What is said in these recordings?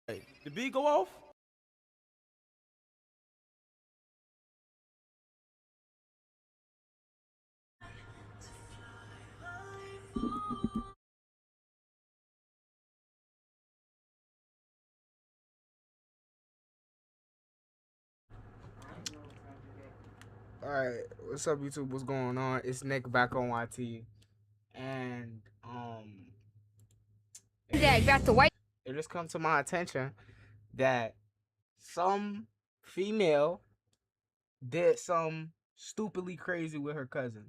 Hey, the beat go off? Alright, what's up YouTube? What's going on? It's Nick back on YT. And Dad got the white. it just come to my attention that some female did some stupidly crazy with her cousin.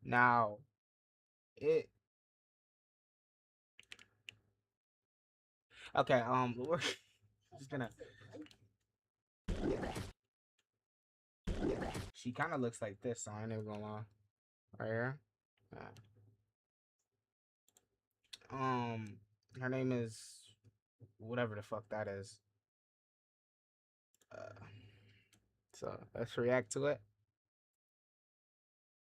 Now it okay, we're just gonna she kinda looks like this, so I ain't even gonna lie. Right here. Her name is whatever the fuck that is. So let's react to it.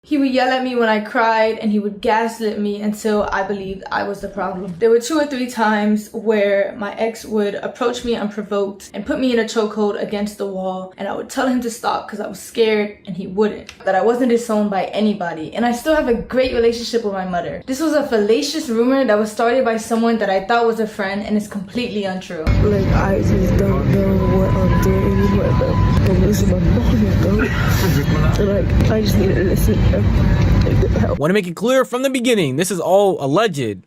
He would yell at me when I cried, and he would gaslit me until I believed I was the problem. There were 2 or 3 times where my ex would approach me unprovoked and put me in a chokehold against the wall, and I would tell him to stop because I was scared and he wouldn't. That I wasn't disowned by anybody, and I still have a great relationship with my mother. This was a fallacious rumor that was started by someone that I thought was a friend, and is completely untrue. Like, I just don't know what I'm doing anymore, but I'm losing my mind, bro. Like, I just need to listen. Want to make it clear from the beginning, this is all allegedly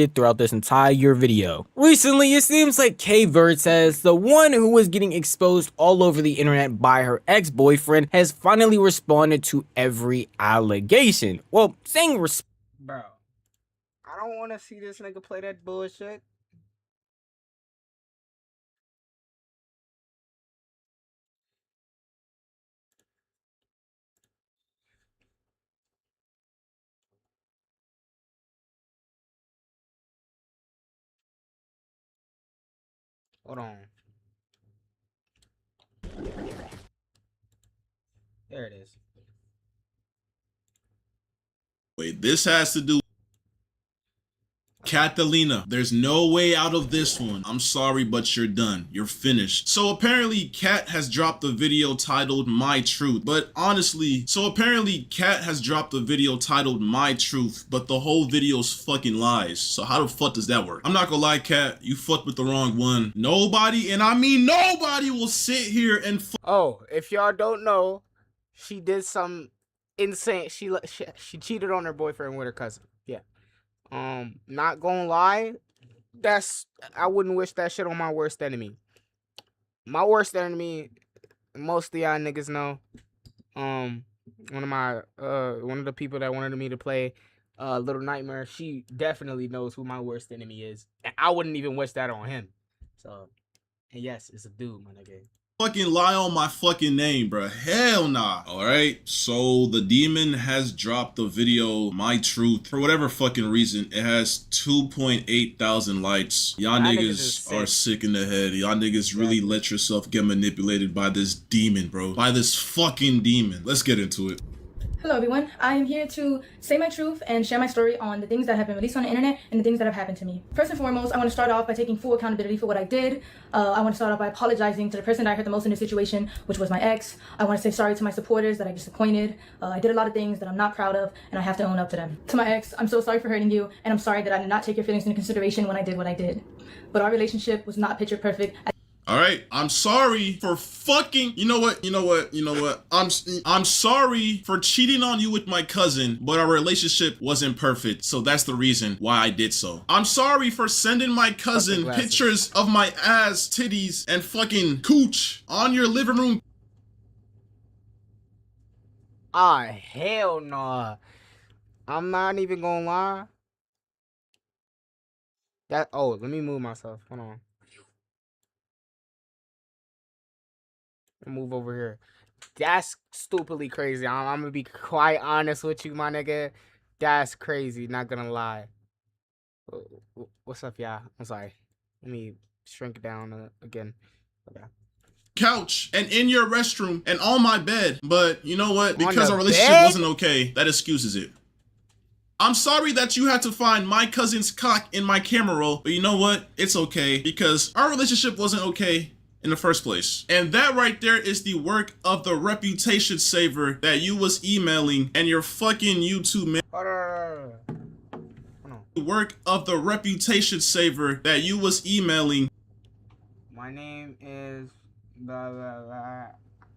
throughout this entire video. Recently, it seems like Kvrtez, the one who was getting exposed all over the internet by her ex-boyfriend, has finally responded to every allegation. Well, saying Bro, I don't want to see this nigga play that bullshit. Hold on. There it is. Wait, this has to do Catalina. There's no way out of this one. I'm sorry, but you're done. You're finished. So apparently Kat has dropped a video titled My Truth. But honestly, Kat has dropped a video titled My Truth, but the whole video's fucking lies. So how the fuck does that work? I'm not gonna lie, Kat, you fucked with the wrong one. Nobody, and I mean nobody, will sit here and Oh, if y'all don't know, she did some insane. She cheated on her boyfriend with her cousin. Yeah. Not gonna lie, I wouldn't wish that shit on my worst enemy. My worst enemy, most of y'all niggas know. One of the people that wanted me to play Little Nightmare, she definitely knows who my worst enemy is. And I wouldn't even wish that on him. So, and yes, it's a dude, my nigga. fucking lie on my fucking name, bro. Hell nah. Alright, so the demon has dropped the video My Truth. For whatever fucking reason, it has 2.8 thousand likes. Y'all niggas are sick in the head. Y'all niggas really let yourself get manipulated by this demon, bro. By this fucking demon. Let's get into it. Hello everyone, I am here to say my truth and share my story on the things that have been released on the internet and the things that have happened to me. First and foremost, I want to start off by taking full accountability for what I did. I want to start off by apologizing to the person that I hurt the most in this situation, which was my ex. I want to say sorry to my supporters that I disappointed. I did a lot of things that I'm not proud of, and I have to own up to them. To my ex, I'm so sorry for hurting you, and I'm sorry that I did not take your feelings into consideration when I did what I did. But our relationship was not picture perfect. Alright, I'm sorry for fucking, you know what, I'm sorry for cheating on you with my cousin, but our relationship wasn't perfect, so that's the reason why I did so. I'm sorry for sending my cousin pictures of my ass, titties, and fucking cooch on your living room. Ah, hell no. I'm not even gonna lie. Let me move myself, hold on. Move over here. That's stupidly crazy. I'm gonna be quite honest with you, my nigga. That's crazy, not gonna lie. What's up, y'all? I'm sorry. Let me shrink it down again. Okay. Couch and in your restroom and on my bed, but you know what? Because our relationship wasn't okay, that excuses it. I'm sorry that you had to find my cousin's cock in my camera roll, but you know what? It's okay, because our relationship wasn't okay in the first place. And that right there is the work of the reputation saver that you was emailing and your fucking YouTube man. Hold on. The work of the reputation saver that you was emailing. My name is blah blah blah,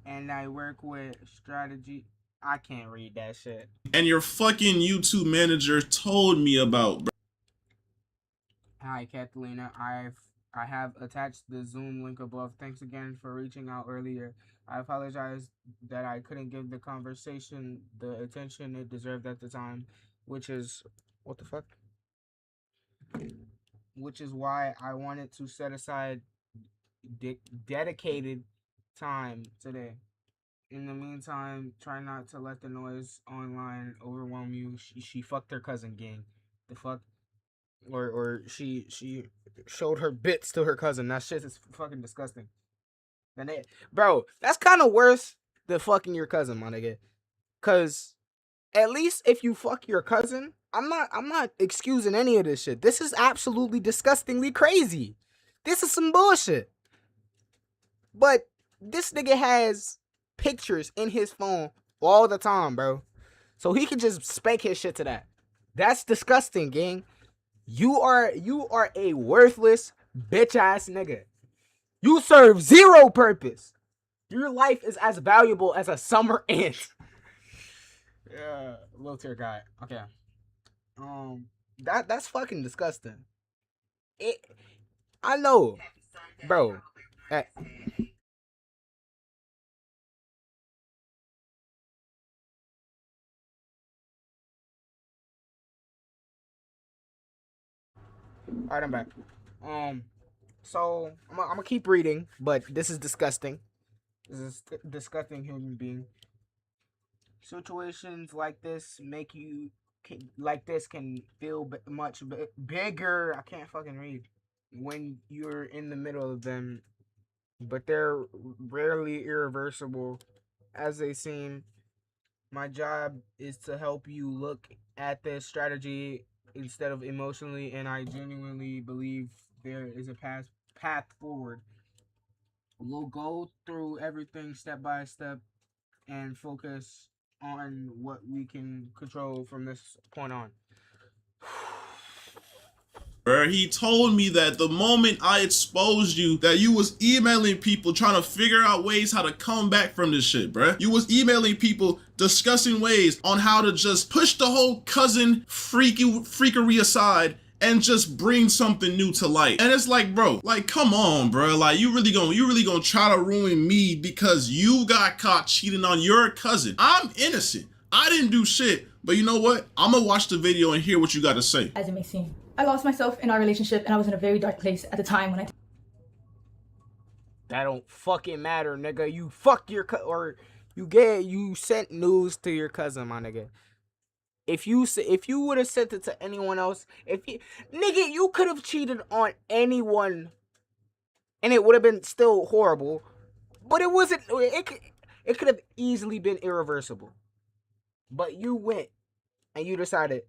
and I work with strategy. I can't read that shit. And your fucking YouTube manager told me about, bro. Hi, Catalina. I have attached the Zoom link above. Thanks again for reaching out earlier. I apologize that I couldn't give the conversation the attention it deserved at the time, which is what the fuck? Which is why I wanted to set aside dedicated time today. In the meantime, try not to let the noise online overwhelm you. She fucked her cousin, gang. The fuck? Or she showed her bits to her cousin. That shit is fucking disgusting. And bro, that's kind of worse than fucking your cousin, my nigga. Cause at least if you fuck your cousin, I'm not excusing any of this shit. This is absolutely disgustingly crazy. This is some bullshit. But this nigga has pictures in his phone all the time, bro. So he can just spank his shit to that. That's disgusting, gang. You are a worthless bitch ass nigga. You serve zero purpose. Your life is as valuable as a summer ant. Yeah, little tear guy. Okay. That's fucking disgusting. I know, bro. All right, I'm back. So I'm gonna keep reading, but this is disgusting. This is disgusting human being. Situations like this make you can feel much bigger. I can't fucking read when you're in the middle of them, but they're rarely irreversible as they seem. My job is to help you look at this strategy instead of emotionally, and I genuinely believe there is a path forward. We'll go through everything step by step and focus on what we can control from this point on. He told me that the moment I exposed you, that you was emailing people trying to figure out ways how to come back from this shit, bruh. You was emailing people discussing ways on how to just push the whole cousin freakery aside and just bring something new to light. And it's like, bro, like, come on, bro. Like, you really gonna try to ruin me because you got caught cheating on your cousin. I'm innocent. I didn't do shit. But you know what? I'm gonna watch the video and hear what you gotta say. As it may seem. I lost myself in our relationship and I was in a very dark place at the time when I... That don't fucking matter, nigga. You fuck your or you sent news to your cousin, my nigga. If you would have sent it to anyone else, nigga, you could have cheated on anyone, and it would have been still horrible. But it wasn't. It could have easily been irreversible. But you went and you decided,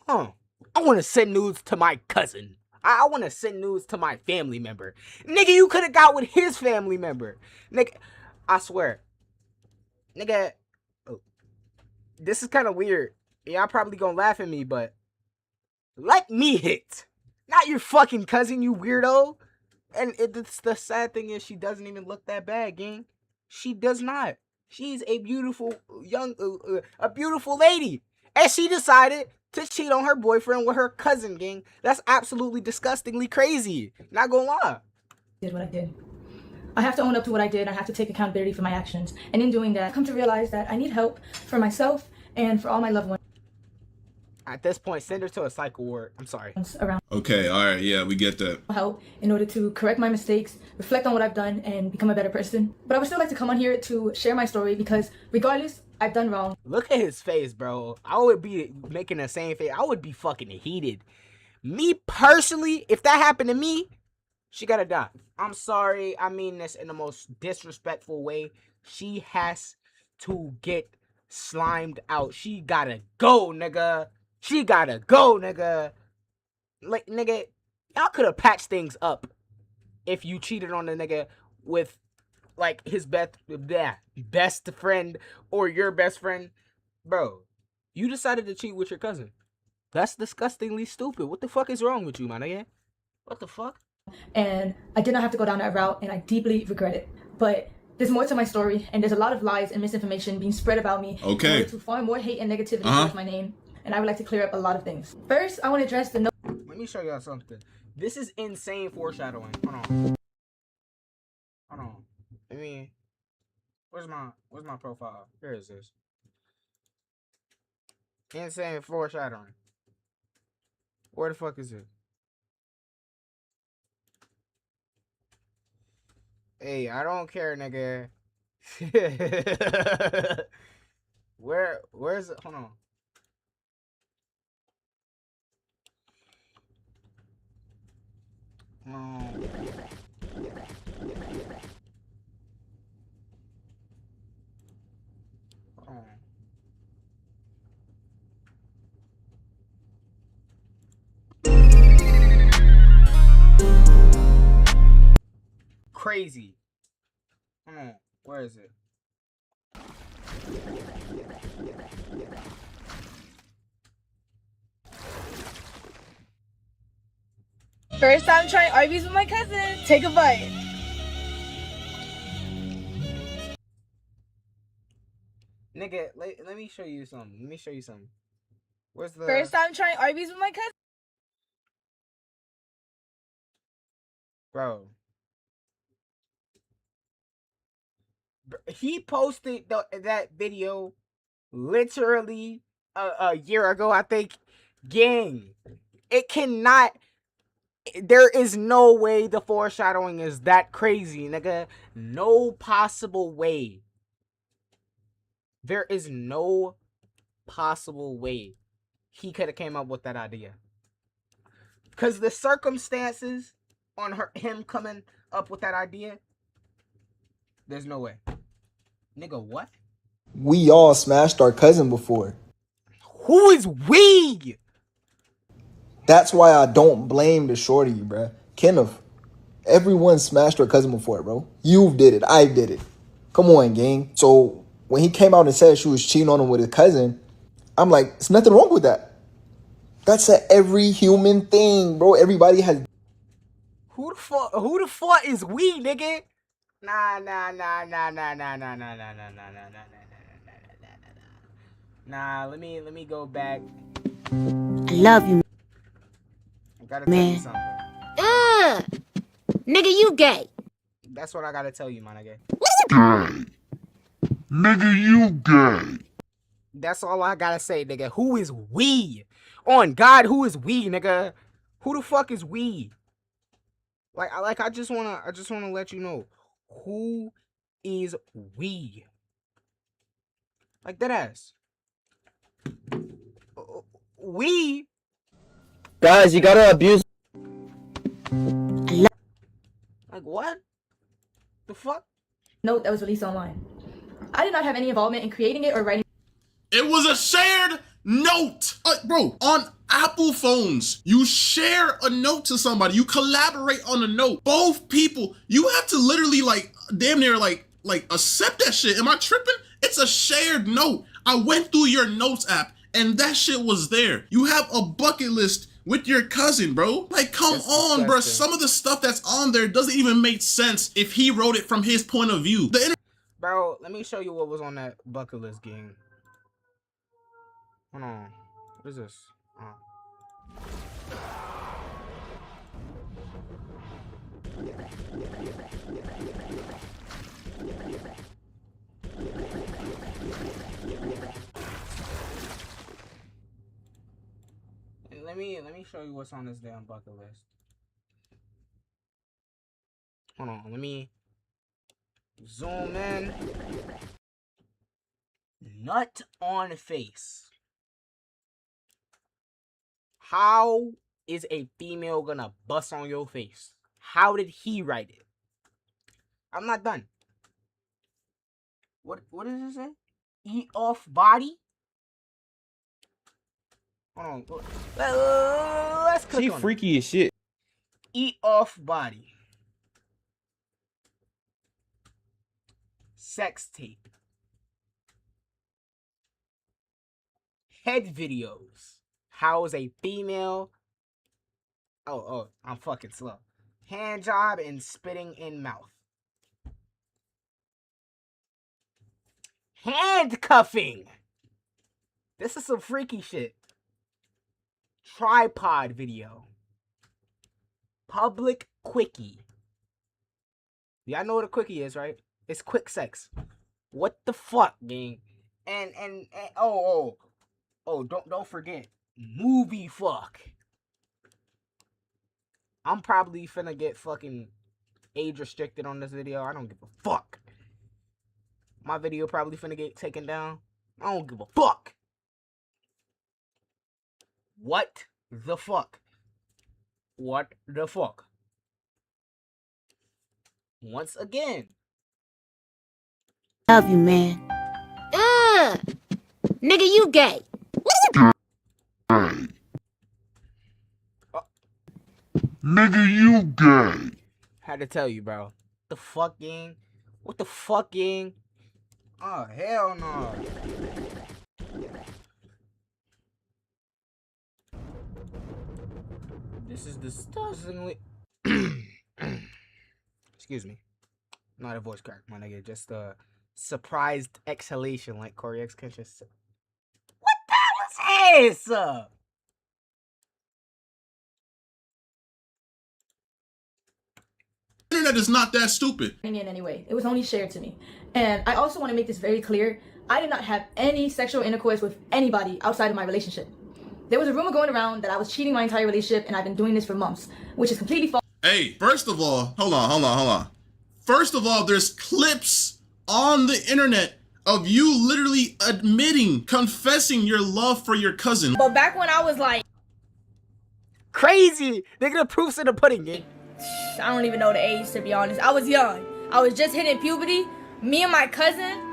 I want to send news to my cousin. I want to send news to my family member. Nigga, you could have got with his family member. Nigga, I swear. Nigga, this is kind of weird. Y'all probably gonna laugh at me, but let me hit. Not your fucking cousin, you weirdo. And it's the sad thing is she doesn't even look that bad, gang. She does not. She's a beautiful a beautiful lady. And she decided to cheat on her boyfriend with her cousin, gang. That's absolutely disgustingly crazy. Not gonna lie. Did what I did. I have to own up to what I did. I have to take accountability for my actions. And in doing that, I come to realize that I need help for myself and for all my loved ones. At this point, send her to a psych ward. I'm sorry. Around. Okay, all right, yeah, we get that. Help in order to correct my mistakes, reflect on what I've done, and become a better person. But I would still like to come on here to share my story because regardless, I've done wrong. Look at his face, bro. I would be making the same face. I would be fucking heated. Me personally, if that happened to me, she gotta die. I'm sorry. I mean this in the most disrespectful way. She has to get slimed out. She gotta go, nigga. She gotta go, nigga. Like, nigga, y'all could have patched things up if you cheated on the nigga with, like, his best friend or your best friend. Bro, you decided to cheat with your cousin. That's disgustingly stupid. What the fuck is wrong with you, my nigga? What the fuck? And I did not have to go down that route, and I deeply regret it. But there's more to my story, and there's a lot of lies and misinformation being spread about me in order to farm more hate and negativity towards my name. And I would like to clear up a lot of things. First, I want to address the Let me show y'all something. This is insane foreshadowing. Hold on. Hold on. I mean, where's my profile? Here is this. Insane foreshadowing. Where the fuck is it? Hey, I don't care, nigga. Where's it? Hold on. Hold on. Crazy. Hold on. Where is it? First time trying Arby's with my cousin. Take a bite. Nigga, let me show you something. Let me show you something. Where's the First time trying Arby's with my cousin. bro? He posted that video literally a year ago, I think. Gang, it cannot. There is no way the foreshadowing is that crazy, nigga. No possible way. There is no possible way he could have came up with that idea. Because the circumstances on him coming up with that idea, there's no way. Nigga, what? We all smashed our cousin before. Who is we? That's why I don't blame the shorty, bruh. Kenneth, everyone smashed their cousin before, bro. You did it. I did it. Come on, gang. So when he came out and said she was cheating on him with his cousin, I'm like, there's nothing wrong with that. That's every human thing, bro. Everybody has. Who the fuck is we, nigga? Nah. Nah, let me go back. I love you, I gotta tell you something. nigga. You gay. That's what I gotta tell you, my nigga. Nigga, you gay. That's all I gotta say, nigga. Who is we? On God, who is we, nigga? Who the fuck is we? I just wanna let you know, who is we? Like, that ass. We? Guys, you gotta abuse. Like, what? The fuck? note that was released online. I did not have any involvement in creating it or writing. It was a shared note. Bro, on Apple phones, you share a note to somebody. You collaborate on a note. Both people, you have to literally damn near accept that shit. Am I tripping? It's a shared note. I went through your notes app and that shit was there. You have a bucket list with your cousin, bro. Like, come on, bro. Some of the stuff that's on there doesn't even make sense if he wrote it from his point of view. Bro, let me show you what was on that bucket list, gang. Hold on. What is this? Let me show you what's on this damn bucket list. Hold on, let me zoom in. Nut on face. How is a female gonna bust on your face? How did he write it? I'm not done. What does it say? Eat off body? Hold on. Let's click She on it. freaky as shit. Eat off body. Sex tape. Head videos. How's a female... Oh, I'm fucking slow. Hand job and spitting in mouth. Handcuffing. This is some freaky shit. Tripod video. Public quickie. Y'all know what a quickie is, right? It's quick sex. What the fuck, gang? And don't forget, movie fuck. I'm probably finna get fucking age restricted on this video. I don't give a fuck. My video probably finna get taken down. I don't give a fuck. What the fuck? What the fuck? Once again. Love you, man. Nigga, you gay. Nigga, you gay. Had to tell you, bro. The fuck, gang? What the fuck, gang? Oh, hell no. This is disgustingly... Excuse me. Not a voice crack, my nigga. Just a surprised exhalation like Corey X can just... What the hell is this? Internet is not that stupid. In any way. It was only shared to me. And I also want to make this very clear. I did not have any sexual intercourse with anybody outside of my relationship. There was a rumor going around that I was cheating my entire relationship, and I've been doing this for months, which is completely false. Hey, first of all, hold on. First of all, there's clips on the internet of you literally admitting, confessing your love for your cousin. But back when I was like... Crazy! Nigga, the proof's in the pudding, gang. I don't even know the age, to be honest. I was young. I was just hitting puberty. Me and my cousin...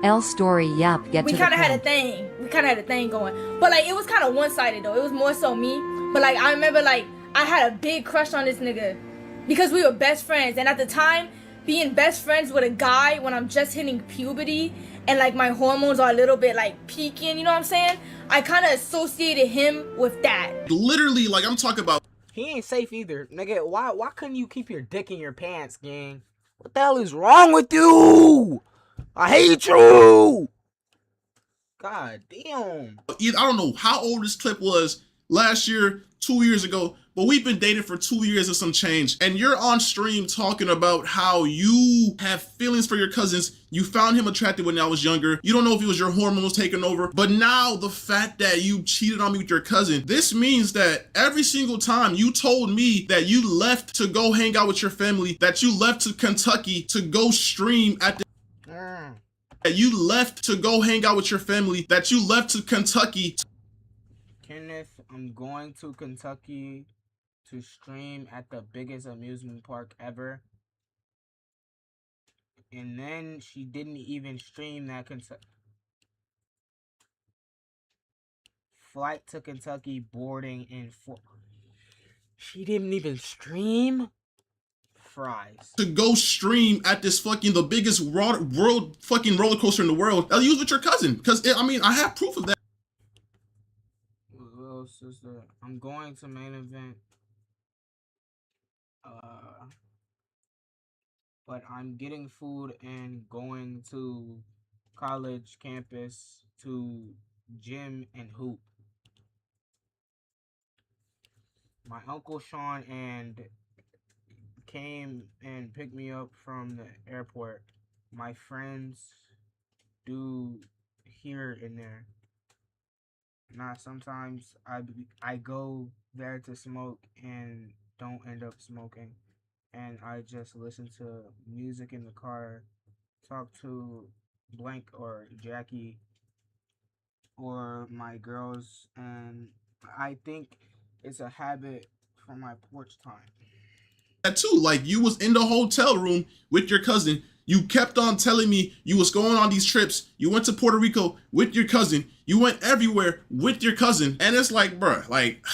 L story, yep, get we to the kind of had a point. thing. We kind of had a thing going. But, like, it was kind of one-sided, though. It was more so me. But, like, I remember, like, I had a big crush on this nigga. Because we were best friends. And at the time, being best friends with a guy when I'm just hitting puberty and, like, my hormones are a little bit, like, peaking, you know what I'm saying? I kind of associated him with that. Literally, like, I'm talking about... He ain't safe either. Nigga, why couldn't you keep your dick in your pants, gang? What the hell is wrong with you? I hate you! God damn. I don't know how old this clip was last year, 2 years ago, but we've been dating for 2 years and some change. And you're on stream talking about how you have feelings for your cousins. You found him attractive when I was younger. You don't know if it was your hormones taking over. But now the fact that you cheated on me with your cousin, this means that every single time you told me that you left to go hang out with your family, that you left to Kentucky to go stream at the... That you left to go hang out with your family, that you left to Kentucky. Kenneth, I'm going to Kentucky to stream at the biggest amusement park ever. And then she didn't even stream that Kentucky. Flight to Kentucky, boarding in 4. She didn't even stream? Fries. To go stream at this fucking, the biggest world fucking roller coaster in the world. That you was with your cousin. Because, I mean, I have proof of that. Little sister, I'm going to main event. But I'm getting food and going to college campus to gym and hoop. My Uncle Sean and came and picked me up from the airport. My friends do here and there. Now sometimes I go there to smoke and don't end up smoking, and I just listen to music in the car, talk to Blank or Jackie or my girls, and I think it's a habit for my porch time. that too. Like, you was in the hotel room with your cousin. You kept on telling me you was going on these trips. You went to Puerto Rico with your cousin. You went everywhere with your cousin. And it's like, bruh, like,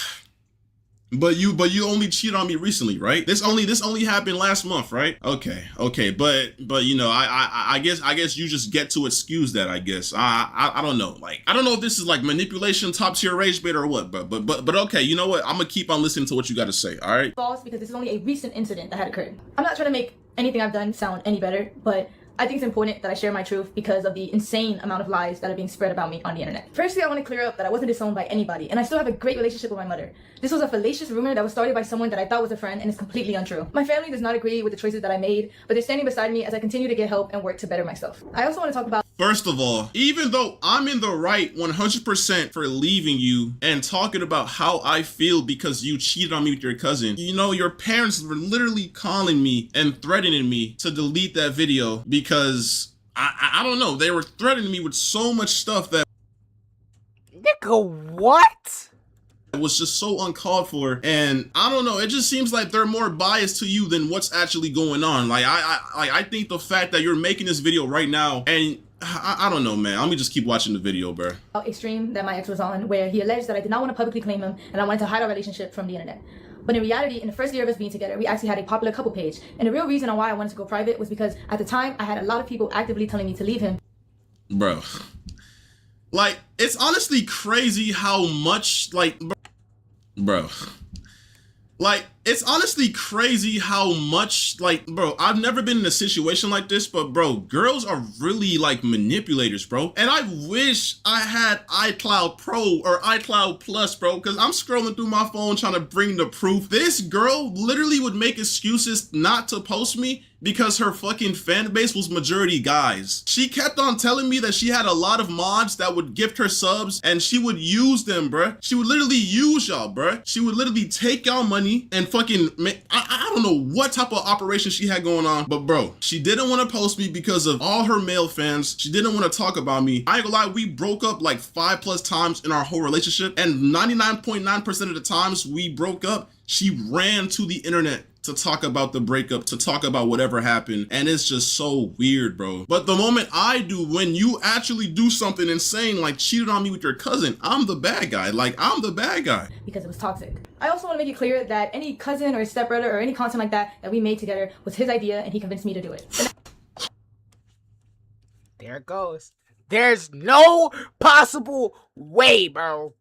but you only cheated on me recently, right? This only happened last month, right? Okay. But you know, I guess you just get to excuse that, I guess. I don't know. Like, I don't know if this is like manipulation, top tier rage bait or what, but okay, you know what? I'm gonna keep on listening to what you gotta say, all right? False, because this is only a recent incident that had occurred. I'm not trying to make anything I've done sound any better, but I think it's important that I share my truth because of the insane amount of lies that are being spread about me on the internet. Firstly, I want to clear up that I wasn't disowned by anybody, and I still have a great relationship with my mother. This was a fallacious rumor that was started by someone that I thought was a friend and is completely untrue. My family does not agree with the choices that I made, but they're standing beside me as I continue to get help and work to better myself. I also want to talk about— First of all, even though I'm in the right 100% for leaving you and talking about how I feel because you cheated on me with your cousin, you know, your parents were literally calling me and threatening me to delete that video because I don't know, they were threatening me with so much stuff that Nigga, what? was just so uncalled for. And I don't know, it just seems like they're more biased to you than what's actually going on. Like, I think the fact that you're making this video right now, and I don't know, man. Let me just keep watching the video, bro. Extreme that my ex was on, where he alleged that I did not want to publicly claim him and I wanted to hide our relationship from the internet. But in reality, in the first year of us being together, we actually had a popular couple page. And the real reason on why I wanted to go private was because at the time, I had a lot of people actively telling me to leave him. Bro. Like, it's honestly crazy how much, like, bro. Like, it's honestly crazy how much, like, bro, I've never been in a situation like this, but bro, girls are really like manipulators, bro. And I wish I had iCloud Pro or iCloud Plus, bro, because I'm scrolling through my phone trying to bring the proof. This girl literally would make excuses not to post me because her fucking fan base was majority guys. She kept on telling me that she had a lot of mods that would gift her subs and she would use them, bruh. She would literally use y'all, bruh. She would literally take y'all money and fucking make, I don't know what type of operation she had going on, but bro, she didn't want to post me because of all her male fans. She didn't want to talk about me. I ain't gonna lie, we broke up like 5+ times in our whole relationship, and 99.9% of the times we broke up, she ran to the internet to talk about the breakup, to talk about whatever happened. And it's just so weird, bro. But the moment I do, when you actually do something insane, like cheated on me with your cousin, I'm the bad guy. Like, I'm the bad guy. Because it was toxic. I also want to make it clear that any cousin or stepbrother or any content like that we made together was his idea and he convinced me to do it. There it goes. There's no possible way, bro.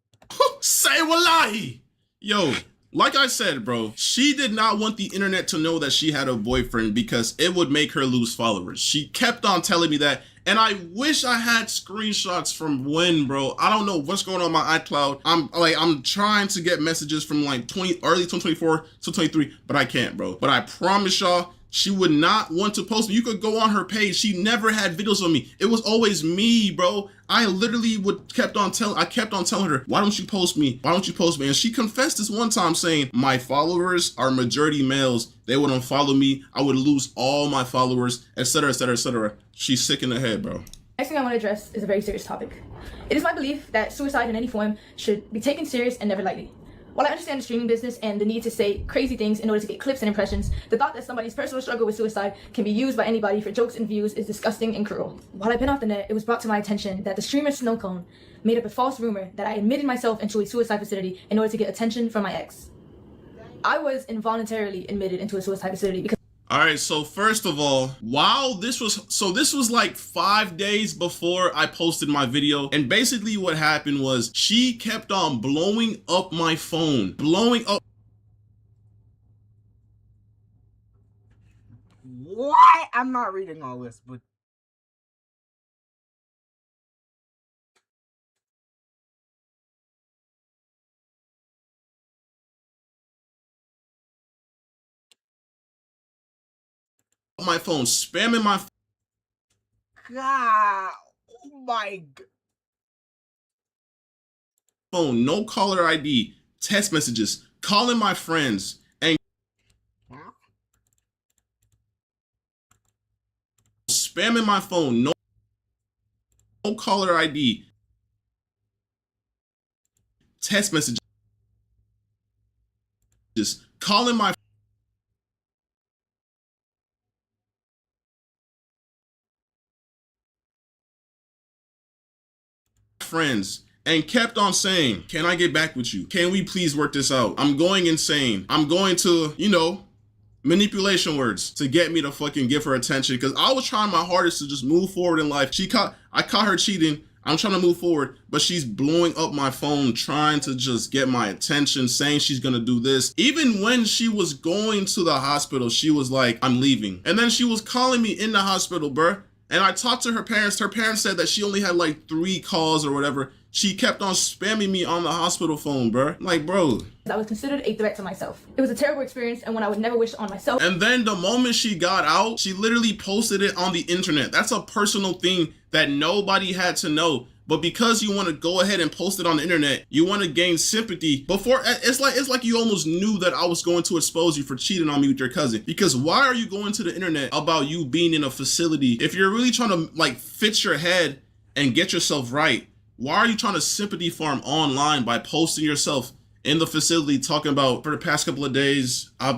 Say wallahi. Yo, like I said, bro, she did not want the internet to know that she had a boyfriend because it would make her lose followers. She kept on telling me that, and I wish I had screenshots from when, bro. I don't know what's going on my iCloud. I'm trying to get messages from like early 2024 to 23, but I can't, bro. But I promise y'all, she would not want to post me. You could go on her page. She never had videos of me. It was always me, bro. I literally kept on telling her, why don't you post me? Why don't you post me? And she confessed this one time saying, my followers are majority males. They would unfollow me. I would lose all my followers, etc., etc., etc. She's sick in the head, bro. Next thing I want to address is a very serious topic. It is my belief that suicide in any form should be taken serious and never lightly. While I understand the streaming business and the need to say crazy things in order to get clips and impressions, the thought that somebody's personal struggle with suicide can be used by anybody for jokes and views is disgusting and cruel. While I've been off the net, it was brought to my attention that the streamer Snowcone made up a false rumor that I admitted myself into a suicide facility in order to get attention from my ex. I was involuntarily admitted into a suicide facility because— All right, so first of all, this was like 5 days before I posted my video, and basically what happened was she kept on blowing up my phone, blowing up. What? I'm not reading all this, but my phone, spamming my God, oh my God. phone, no caller ID, text messages, calling my friends, and spamming my phone, no caller ID, text messages, calling my friends and kept on saying, can I get back with you? Can we please work this out? I'm going insane. I'm going to, you know, manipulation words to get me to fucking give her attention, because I was trying my hardest to just move forward in life. I caught her cheating. I'm trying to move forward, but she's blowing up my phone, trying to just get my attention, saying she's gonna do this. Even when she was going to the hospital, she was like, I'm leaving. And then she was calling me in the hospital, bruh. And I talked to her parents. Her parents said that she only had like 3 calls or whatever. She kept on spamming me on the hospital phone, bruh. Like, bro. I was considered a threat to myself. It was a terrible experience and one I would never wish on myself. And then the moment she got out, she literally posted it on the internet. That's a personal thing that nobody had to know. But because you want to go ahead and post it on the internet, you want to gain sympathy. Before, it's like you almost knew that I was going to expose you for cheating on me with your cousin. Because why are you going to the internet about you being in a facility? If you're really trying to like fix your head and get yourself right, why are you trying to sympathy farm online by posting yourself in the facility talking about, for the past couple of days, I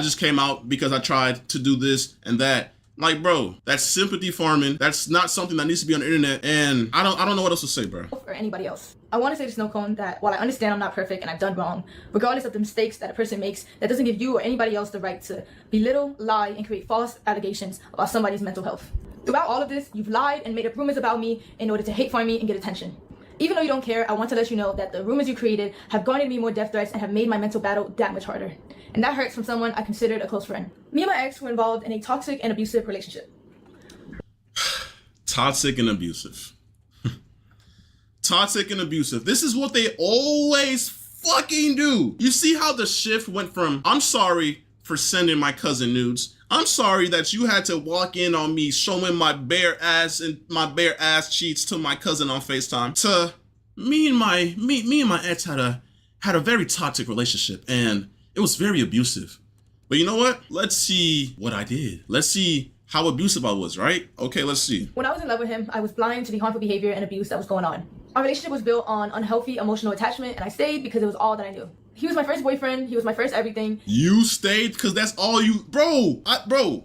just came out because I tried to do this and that. Like, bro, that's sympathy farming. That's not something that needs to be on the internet. And I don't know what else to say, bro. Or anybody else. I want to say to Snow Cone that while I understand I'm not perfect and I've done wrong, regardless of the mistakes that a person makes, that doesn't give you or anybody else the right to belittle, lie, and create false allegations about somebody's mental health. Throughout all of this, you've lied and made up rumors about me in order to hate farm me and get attention. Even though you don't care, I want to let you know that the rumors you created have garnered me more death threats and have made my mental battle that much harder. And that hurts from someone I considered a close friend. Me and my ex were involved in a toxic and abusive relationship. Toxic and abusive. Toxic and abusive. This is what they always fucking do. You see how the shift went from, I'm sorry for sending my cousin nudes. I'm sorry that you had to walk in on me showing my bare ass and my bare ass cheeks to my cousin on FaceTime, to me and my ex had a very toxic relationship and it was very abusive. But you know what? Let's see what I did. Let's see how abusive I was, right? Okay, let's see. When I was in love with him, I was blind to the harmful behavior and abuse that was going on. Our relationship was built on unhealthy emotional attachment, and I stayed because it was all that I knew. He was my first boyfriend. He was my first everything. You stayed because that's all you... Bro,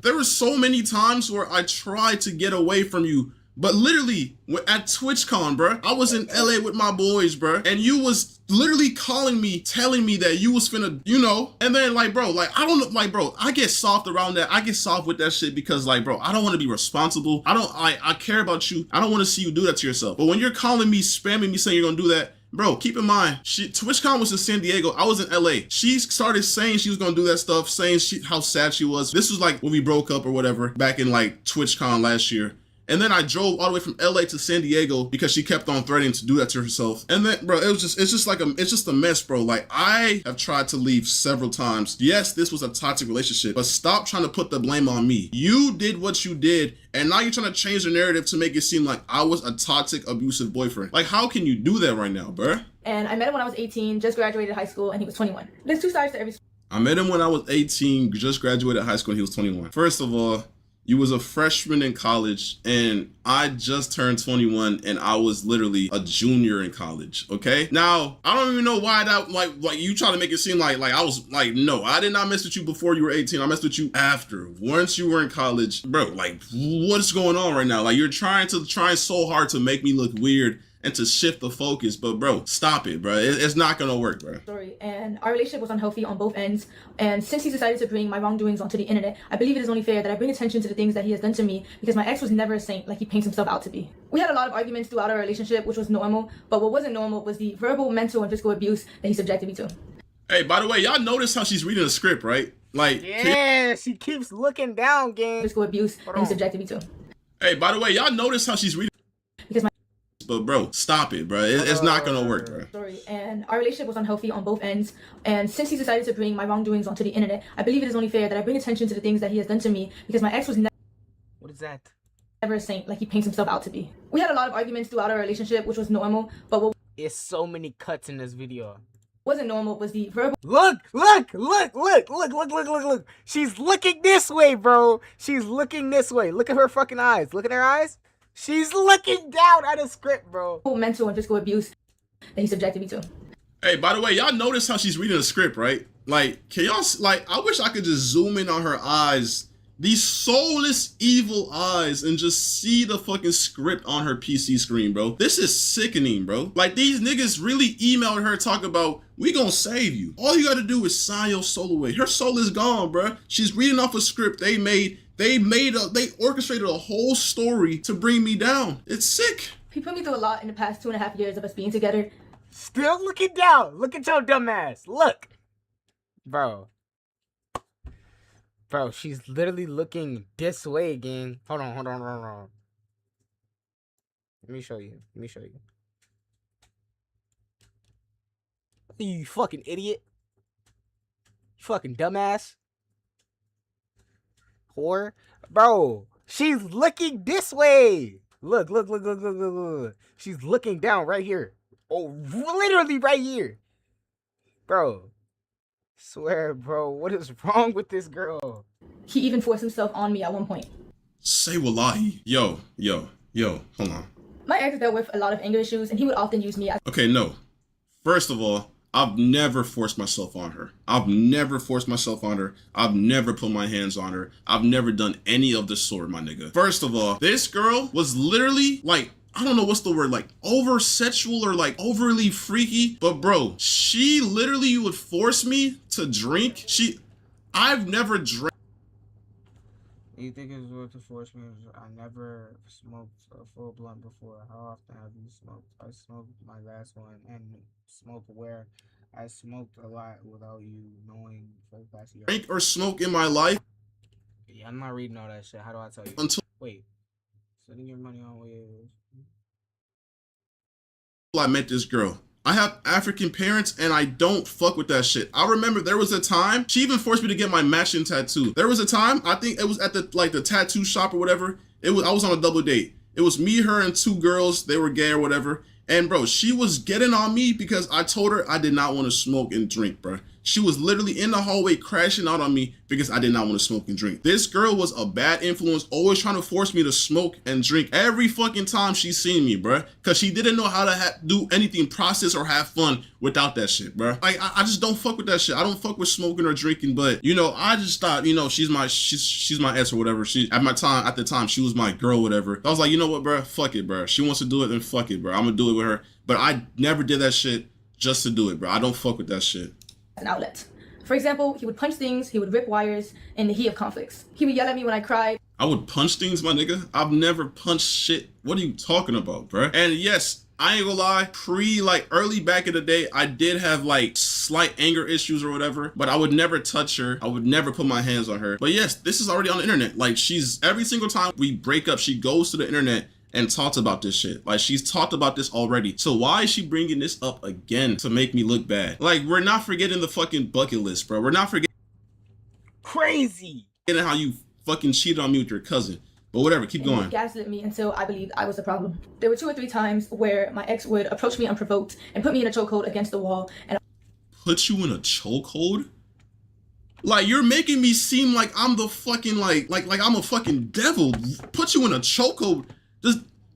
there were so many times where I tried to get away from you. But literally, at TwitchCon, bro, I was in LA with my boys, bro. And you was literally calling me, telling me that you was finna, you know. And then, like, bro, like, I don't know, like, bro, I get soft around that. I get soft with that shit because, like, bro, I don't want to be responsible. I care about you. I don't want to see you do that to yourself. But when you're calling me, spamming me, saying you're gonna do that, bro, keep in mind, TwitchCon was in San Diego. I was in LA. She started saying she was gonna do that stuff, saying how sad she was. This was like when we broke up or whatever, back in like TwitchCon last year. And then I drove all the way from LA to San Diego because she kept on threatening to do that to herself. And then, bro, it's just a mess, bro. Like, I have tried to leave several times. Yes, this was a toxic relationship, but stop trying to put the blame on me. You did what you did, and now you're trying to change the narrative to make it seem like I was a toxic, abusive boyfriend. Like, how can you do that right now, bro? And I met him when I was 18, just graduated high school, and he was 21. There's two sides to every story. I met him when I was 18, just graduated high school, and he was 21. First of all, you was a freshman in college, and I just turned 21, and I was literally a junior in college, okay? Now, I don't even know why that, like you try to make it seem like I was, like, no, I did not mess with you before you were 18. I messed with you after. Once you were in college, bro, like, what's going on right now? Like, you're trying so hard to make me look weird and to shift the focus, but bro, stop it, bro. It's not gonna work, bro. And our relationship was unhealthy on both ends. And since he decided to bring my wrongdoings onto the internet, I believe it is only fair that I bring attention to the things that he has done to me, because my ex was never a saint like he paints himself out to be. We had a lot of arguments throughout our relationship, which was normal, but what wasn't normal was the verbal, mental, and physical abuse that he subjected me to. Hey, by the way, y'all notice how she's reading the script, right? Like, yeah, she keeps looking down, gang. Physical abuse that he subjected me to. Hey, by the way, y'all notice how she's reading. Because my But bro, stop it, bro. It's not gonna work, bro. And our relationship was unhealthy on both ends. And since he decided to bring my wrongdoings onto the internet, I believe it is only fair that I bring attention to the things that he has done to me, because my ex was What is that? never a saint like he paints himself out to be. We had a lot of arguments throughout our relationship, which was normal, but what It's so many cuts in this video. wasn't normal was the verbal Look. She's looking this way, bro. She's looking this way. Look at her fucking eyes. Look at her eyes. She's looking down at a script, bro. mental and physical abuse that he subjected me to. Hey, by the way, y'all notice how she's reading the script, right? Like, can y'all, like, I wish I could just zoom in on her eyes these soulless evil eyes and just see the fucking script on her PC screen, bro. This is sickening, bro. Like, these niggas really emailed her talking about, we gonna save you. All you gotta do is sign your soul away. Her soul is gone, bro. She's reading off a script they orchestrated a whole story to bring me down. It's sick. He put me through a lot in the past 2.5 years of us being together. Still looking down. Look at your dumb ass. Look. Bro, she's literally looking this way, gang. Hold on. Let me show you. You fucking idiot. You fucking dumbass. Whore. Bro, she's looking this way. Look. She's looking down right here. Oh, literally right here. Bro. Swear, bro, what is wrong with this girl? He even forced himself on me at one point. Say wallahi. Yo, hold on. My ex dealt with a lot of anger issues, and he would often use me as... Okay, no. First of all, I've never forced myself on her. I've never put my hands on her. I've never done any of the sort, my nigga. First of all, this girl was literally like, I don't know what's the word, like over sexual or like overly freaky. But bro, she literally would force me to drink. I've never drank. You think it's worth to force me? I never smoked a full blunt before. How often have you smoked? I smoked my last one and smoked where I smoked a lot without you knowing for the past year. Drink or smoke in my life? Yeah, I'm not reading all that shit. How do I tell you? Wait. Sending your money on ways. I met this girl. I have African parents and I don't fuck with that shit. I remember there was a time, she even forced me to get my matching tattoo. There was a time, I think it was at the tattoo shop or whatever. I was on a double date. It was me, her, and two girls. They were gay or whatever. And bro, she was getting on me because I told her I did not want to smoke and drink, bro. She was literally in the hallway crashing out on me because I did not want to smoke and drink. This girl was a bad influence, always trying to force me to smoke and drink every fucking time she seen me, bro. Because she didn't know how to do anything, process or have fun without that shit, bro. Like, I just don't fuck with that shit. I don't fuck with smoking or drinking, but, you know, I just thought, you know, she's my ex or whatever. At the time, she was my girl, whatever. I was like, you know what, bro? Fuck it, bro. She wants to do it, then fuck it, bro. I'm gonna do it with her. But I never did that shit just to do it, bro. I don't fuck with that shit. An outlet. For example, he would punch things, he would rip wires in the heat of conflicts. He would yell at me when I cried. I would punch things, my nigga. I've never punched shit. What are you talking about, bro? And yes, I ain't gonna lie, early back in the day, I did have like slight anger issues or whatever, but I would never touch her. I would never put my hands on her. But yes, this is already on the internet. Like, every single time we break up, she goes to the internet and talked about this shit. Like, she's talked about this already. So why is she bringing this up again to make me look bad? Like, we're not forgetting the fucking bucket list, bro. We're not forgetting crazy how you fucking cheated on me with your cousin. But whatever, keep going. He gaslit me until I believed I was the problem. There were 2 or 3 times where my ex would approach me unprovoked and put me in a chokehold against the wall. And put you in a chokehold? Like, you're making me seem like I'm the fucking like I'm a fucking devil. Put you in a chokehold.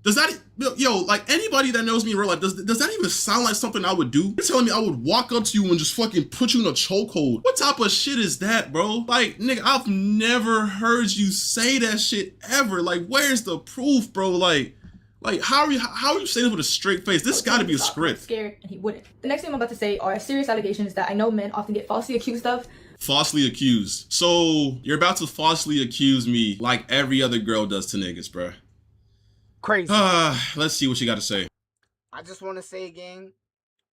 Does that, yo, like, anybody that knows me in real life, does that even sound like something I would do? You're telling me I would walk up to you and just fucking put you in a chokehold? What type of shit is that, bro? Like, nigga, I've never heard you say that shit ever. Like, where's the proof, bro? Like, how are you saying this with a straight face? This gotta be a script. Scared, and he wouldn't. The next thing I'm about to say are serious allegations that I know men often get falsely accused of. Falsely accused. So, you're about to falsely accuse me like every other girl does to niggas, bro. Crazy. Let's see what you got to say. I just want to say, gang,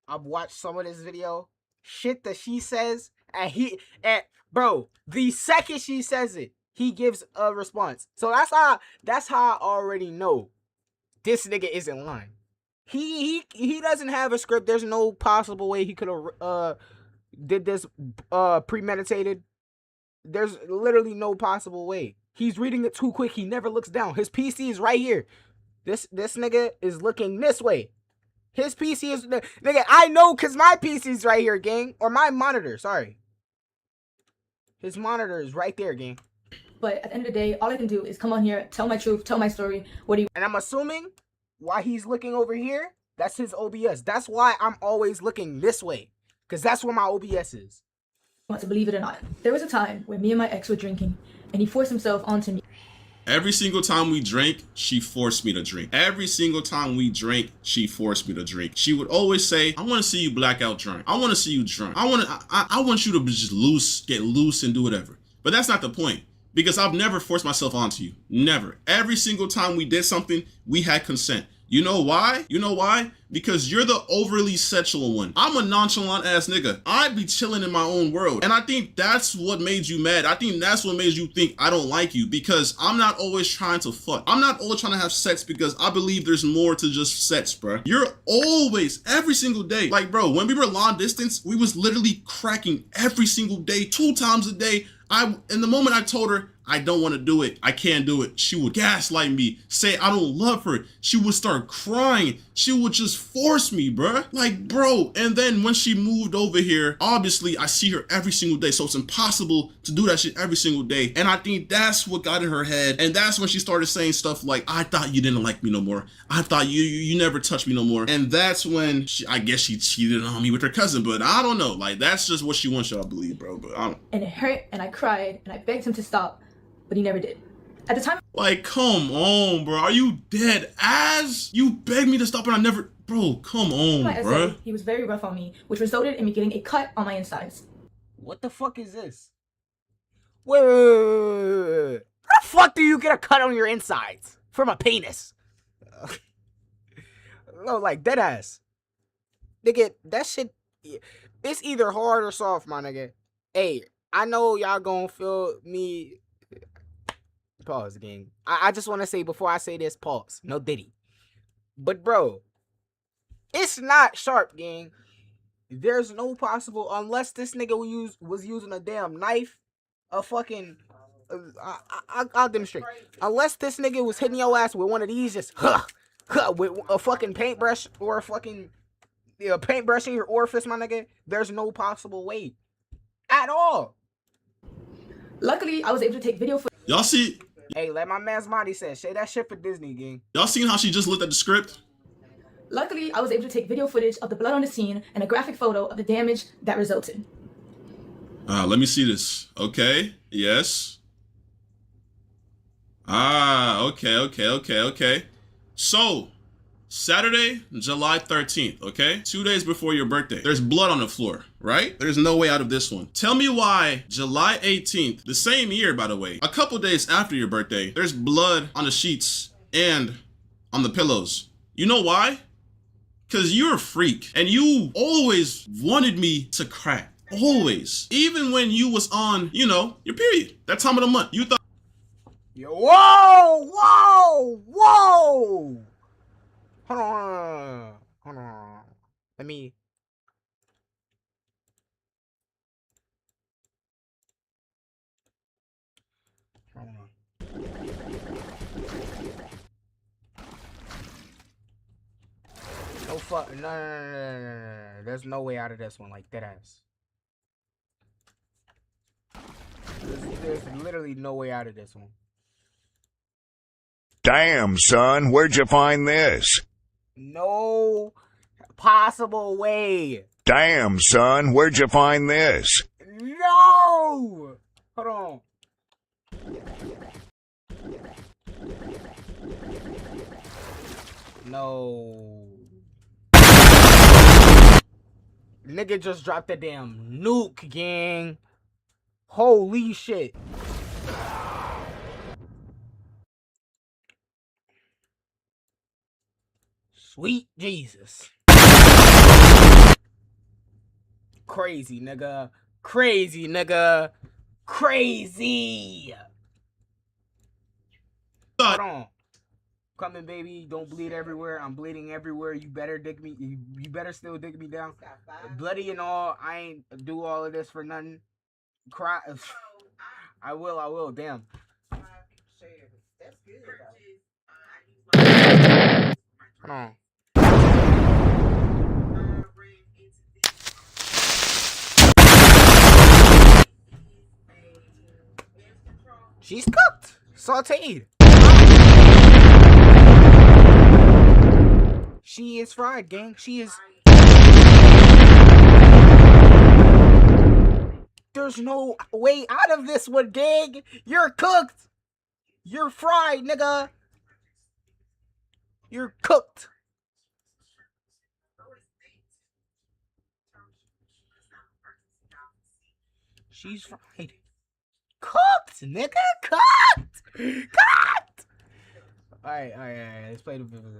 I've watched some of this video. Shit that she says, and bro, the second she says it, he gives a response. So that's how I already know this nigga isn't lying. He doesn't have a script. There's no possible way he could have did this premeditated. There's literally no possible way. He's reading it too quick. He never looks down. His PC is right here. This nigga is looking this way. His PC is... Nigga, I know because my PC is right here, gang. Or my monitor, sorry. His monitor is right there, gang. But at the end of the day, all I can do is come on here, tell my truth, tell my story. And I'm assuming why he's looking over here, that's his OBS. That's why I'm always looking this way. Because that's where my OBS is. Want to believe it or not. There was a time where me and my ex were drinking, and he forced himself onto me. Every single time we drank, she forced me to drink. Every single time we drank, she forced me to drink. She would always say, I want to see you blackout drunk. I want to see you drunk. I want you to just get loose and do whatever. But that's not the point, because I've never forced myself onto you. Never. Every single time we did something, we had consent. You know why? You know why? Because you're the overly sexual one. I'm a nonchalant ass nigga. I'd be chilling in my own world. And I think that's what made you mad. I think that's what made you think I don't like you, because I'm not always trying to fuck. I'm not always trying to have sex, because I believe there's more to just sex, bro. You're always, every single day. Like, bro, when we were long distance, we was literally cracking every single day, 2 times a day. In the moment I told her, I don't want to do it, I can't do it, she would gaslight me, say I don't love her. She would start crying. She would just force me, bruh. Like, bro. And then when she moved over here, obviously I see her every single day, so it's impossible to do that shit every single day. And I think that's what got in her head. And that's when she started saying stuff like, I thought you didn't like me no more. I thought you never touched me no more. And that's when I guess she cheated on me with her cousin. But I don't know. Like, that's just what she wants y'all to believe, bro. But I don't. And it hurt, and I cried, and I begged him to stop, but he never did. At the time, like, come on, bro. Are you dead ass? You begged me to stop and I never... Bro, come on, bro. he was very rough on me, which resulted in me getting a cut on my insides. What the fuck is this? Wait. How the fuck do you get a cut on your insides? From a penis? No, like, dead ass. Nigga, that shit... It's either hard or soft, my nigga. Hey, I know y'all gonna feel me... Pause, gang. I just want to say, before I say this, pause. No diddy. But, bro, it's not sharp, gang. There's no possible, unless this nigga was using a damn knife, a fucking... I'll demonstrate. Unless this nigga was hitting your ass with one of these, just, with a fucking paintbrush, or a fucking paintbrush in your orifice, my nigga, there's no possible way. At all. Luckily, I was able to take video footage. Y'all see... Hey, like my man's Monty said, say that shit for Disney, gang. Y'all seen how she just looked at the script? Luckily, I was able to take video footage of the blood on the scene and a graphic photo of the damage that resulted. Let me see this. Okay. Yes. Okay. So, Saturday, July 13th, okay? 2 days before your birthday. There's blood on the floor, right? There's no way out of this one. Tell me why July 18th, the same year, by the way, a couple days after your birthday, there's blood on the sheets and on the pillows. You know why? Because you're a freak and you always wanted me to crack. Always. Even when you was on, you know, your period. That time of the month. You thought... Yo, whoa! Hold on. Let me... Hold on. No fuck. No. There's no way out of this one, like, dead ass. There's literally no way out of this one. Damn, son, where'd you find this? No possible way. Damn, son, where'd you find this? No! Hold on. No. Nigga just dropped a damn nuke, gang. Holy shit. Sweet Jesus. Crazy, nigga. Crazy. Hold on. Coming, baby. Don't bleed everywhere. I'm bleeding everywhere. You better dig me. You better still dig me down. Bloody and all. I ain't do all of this for nothing. Cry. I will. Damn. Hold on. She's cooked. Sauteed. She is fried, gang. She is. There's no way out of this one, gang. You're cooked. You're fried, nigga. You're cooked. She's fried. Cooked, nigga. Cooked. Cooked. All right. Let's play the video.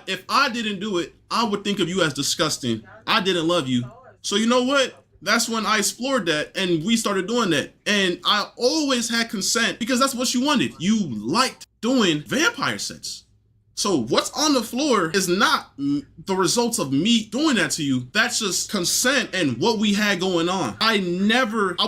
If I didn't do it, I would think of you as disgusting. I didn't love you. So you know what? That's when I explored that and we started doing that. And I always had consent because that's what you wanted. You liked doing vampire sex. So what's on the floor is not the results of me doing that to you. That's just consent and what we had going on. I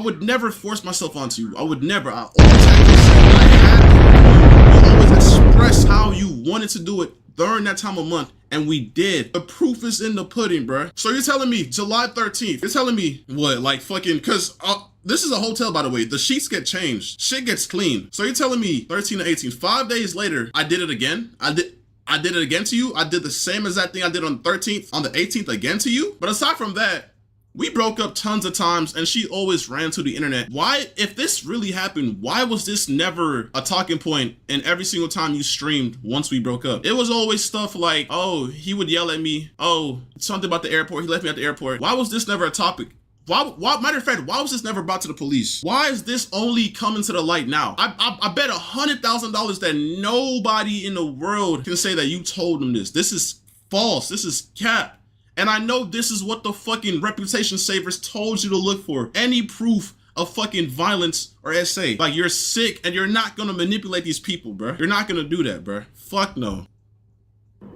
would never force myself onto you. I would never. I always had consent. You always expressed how you wanted to do it during that time of month, and we did. The proof is in the pudding, bruh. So you're telling me July 13th, you're telling me what, like fucking, cause this is a hotel, by the way. The sheets get changed. Shit gets clean. So you're telling me 13 to 18, 5 days later, I did it again? I did it again to you? I did the same exact thing I did on the 13th, on the 18th again to you? But aside from that, we broke up tons of times and she always ran to the internet. Why, if this really happened, why was this never a talking point in every single time you streamed once we broke up? It was always stuff like, oh, he would yell at me. Oh, something about the airport. He left me at the airport. Why was this never a topic? Why, matter of fact, why was this never brought to the police? Why is this only coming to the light now? I bet $100,000 that nobody in the world can say that you told them this. This is false. This is cap. And I know this is what the fucking reputation savers told you to look for. Any proof of fucking violence or SA. Like, you're sick and you're not gonna manipulate these people, bro. You're not gonna do that, bro. Fuck no.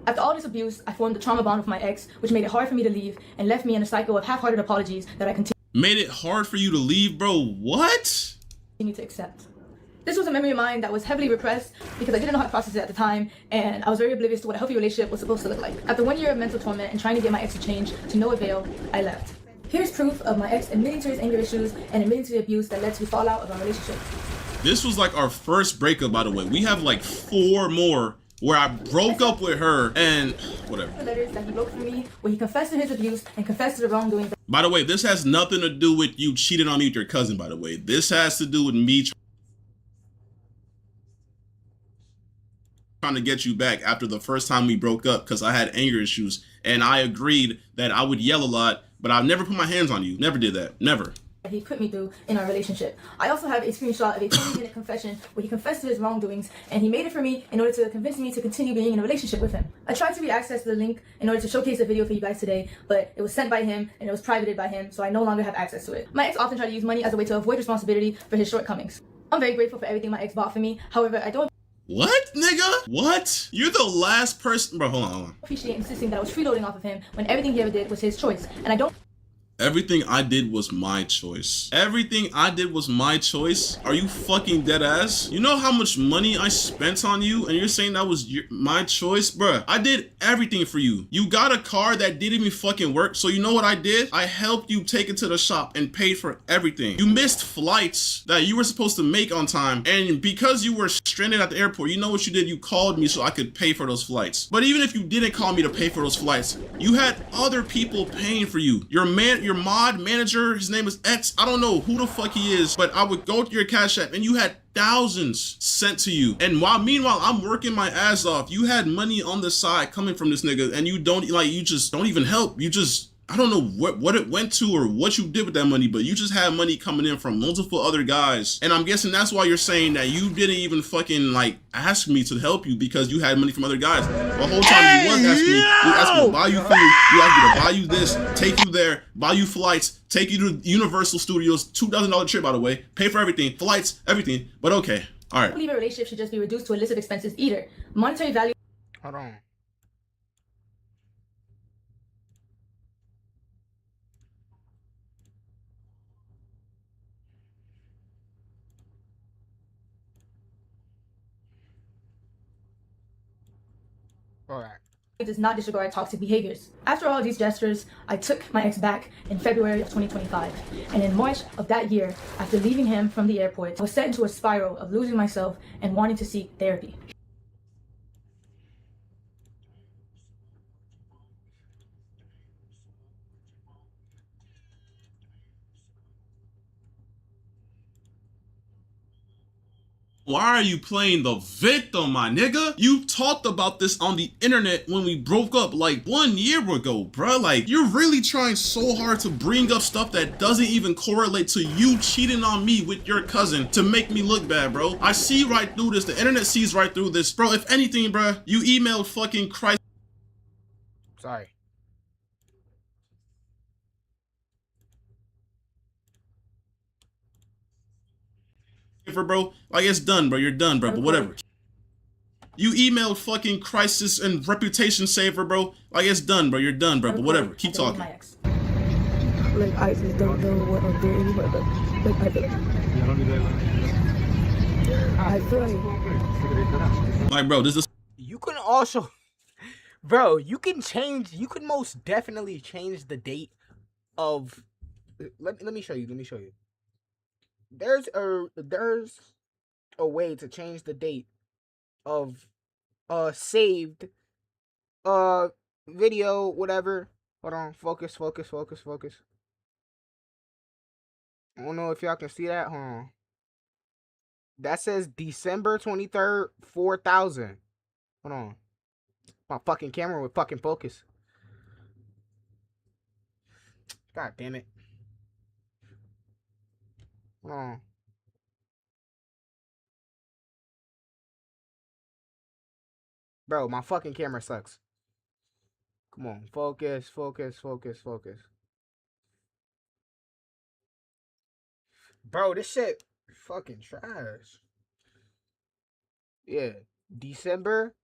After all this abuse, I formed a trauma bond with my ex, which made it hard for me to leave and left me in a cycle of half-hearted apologies that I Made it hard for you to leave, bro? What? continue to accept. This was a memory of mine that was heavily repressed because I didn't know how to process it at the time, and I was very oblivious to what a healthy relationship was supposed to look like. After 1 year of mental torment and trying to get my ex to change, to no avail, I left. Here's proof of my ex admitting to his anger issues and admitting to the abuse that led to the fallout of our relationship. This was like our first breakup, by the way. We have like 4 more where I broke up with her and whatever. The letters that he wrote for me, where he confessed to his abuse and confessed to the wrongdoing. By the way, this has nothing to do with you cheating on me with your cousin, by the way. This has to do with me trying to get you back after the first time we broke up because I had anger issues and I agreed that I would yell a lot, but I've never put my hands on you. Never did that. Never. He put me through in our relationship. I also have a screenshot of a 20-minute confession where he confessed to his wrongdoings, and he made it for me in order to convince me to continue being in a relationship with him. I tried to re-access the link in order to showcase the video for you guys today, but it was sent by him and it was privated by him, so I no longer have access to it. My ex often tried to use money as a way to avoid responsibility for his shortcomings. I'm very grateful for everything my ex bought for me. However, I don't What, nigga? What? You're the last person, bro. Hold on. appreciate insisting that I was freeloading off of him when everything he ever did was his choice, and I don't. Everything I did was my choice. Everything I did was my choice? Are you fucking dead ass? You know how much money I spent on you and you're saying that was my choice? Bruh, I did everything for you. You got a car that didn't even fucking work, so you know what I did? I helped you take it to the shop and paid for everything. You missed flights that you were supposed to make on time, and because you were stranded at the airport, you know what you did? You called me so I could pay for those flights. But even if you didn't call me to pay for those flights, you had other people paying for you. Your mod manager, his name is X. I don't know who the fuck he is, but I would go to your Cash App and you had thousands sent to you. And meanwhile, I'm working my ass off. You had money on the side coming from this nigga and you just don't even help. You just, I don't know what it went to or what you did with that money, but you just had money coming in from multiple other guys. And I'm guessing that's why you're saying that you didn't even fucking like ask me to help you because you had money from other guys. The whole time you was asking me, you asked me to buy you food, you asked me to buy you this, take you there, buy you flights, take you to Universal Studios, $2,000 trip by the way, pay for everything, flights, everything, but okay, all right. I believe a relationship should just be reduced to illicit expenses either. Monetary value. Hold on. All right. Does not disregard toxic behaviors. After all these gestures, I took my ex back in February of 2025. And in March of that year, after leaving him from the airport, I was set into a spiral of losing myself and wanting to seek therapy. Why are you playing the victim, my nigga? You talked about this on the internet when we broke up like 1 year ago, bruh. Like, you're really trying so hard to bring up stuff that doesn't even correlate to you cheating on me with your cousin to make me look bad, bro. I see right through this. The internet sees right through this. Bro, if anything, bruh, you emailed fucking Christ. Sorry. Bro, like, it's done, bro. You're done, bro. But whatever. You emailed fucking crisis and reputation saver, bro. Like, it's done, bro. You're done, bro. But whatever. Keep talking. Like, I just don't know what I'm doing anymore, but like, I feel like, bro, this is. You can also, bro, you can most definitely change the date of, let me show you. There's a way to change the date of saved video, whatever. Hold on, focus. I don't know if y'all can see that. Hold on. That says December 23rd, 4000. Hold on. My fucking camera would fucking focus. God damn it. Hold on. Bro, my fucking camera sucks. Come on. Focus. Bro, this shit fucking trash. Yeah. December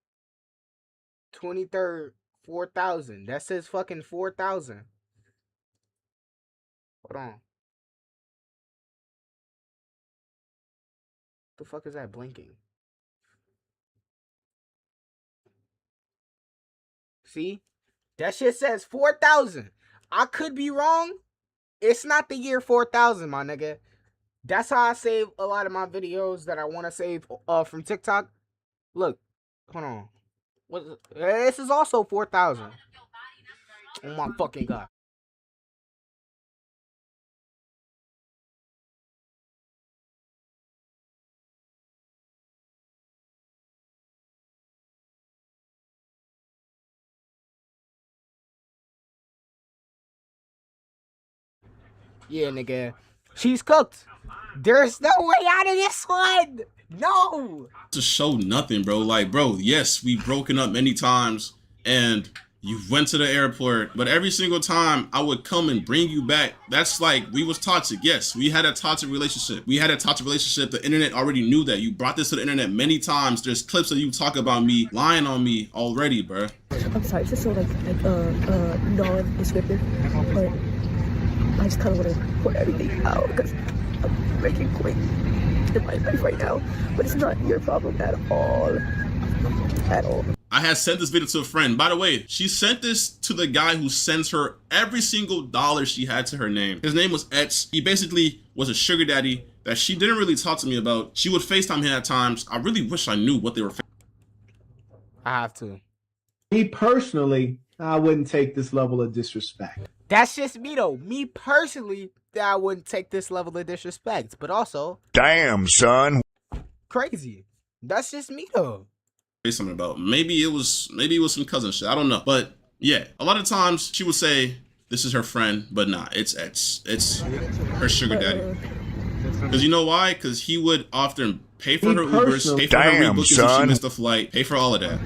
23rd, 4000. That says fucking 4000. Hold on. The fuck is that blinking? See? That shit says 4000. I could be wrong. It's not the year 4000, my nigga. That's how I save a lot of my videos that I want to save from TikTok. Look. Hold on. This is also 4000. Oh my fucking god. Yeah, nigga. She's cooked. There's no way out of this one. No. To show nothing, bro. Like, bro, yes, we've broken up many times and you went to the airport, but every single time I would come and bring you back. That's like, we was toxic. Yes, we had a toxic relationship. The internet already knew that. You brought this to the internet many times. There's clips of you talk about me, lying on me already, bro. I'm sorry, it's just so like non-descriptive, but I just kind of want to put everything out because I'm making quick in my life right now, but it's not your problem at all. I had sent this video to a friend. By the way, she sent this to the guy who sends her every single dollar she had to her name. His name was Kvrtez. He basically was a sugar daddy that she didn't really talk to me about. She would FaceTime him at times. I really wish I knew what they were. I have to. Me personally, I wouldn't take this level of disrespect. That's just me though. Me personally, I wouldn't take this level of disrespect. But also, damn, son. Crazy. That's just me though. Say something about maybe it was some cousin shit. I don't know. But yeah, a lot of times she would say this is her friend, but nah, it's her sugar daddy. Because you know why? Because he would often pay for her Ubers, pay for her rebookings if she missed a flight, pay for all of that.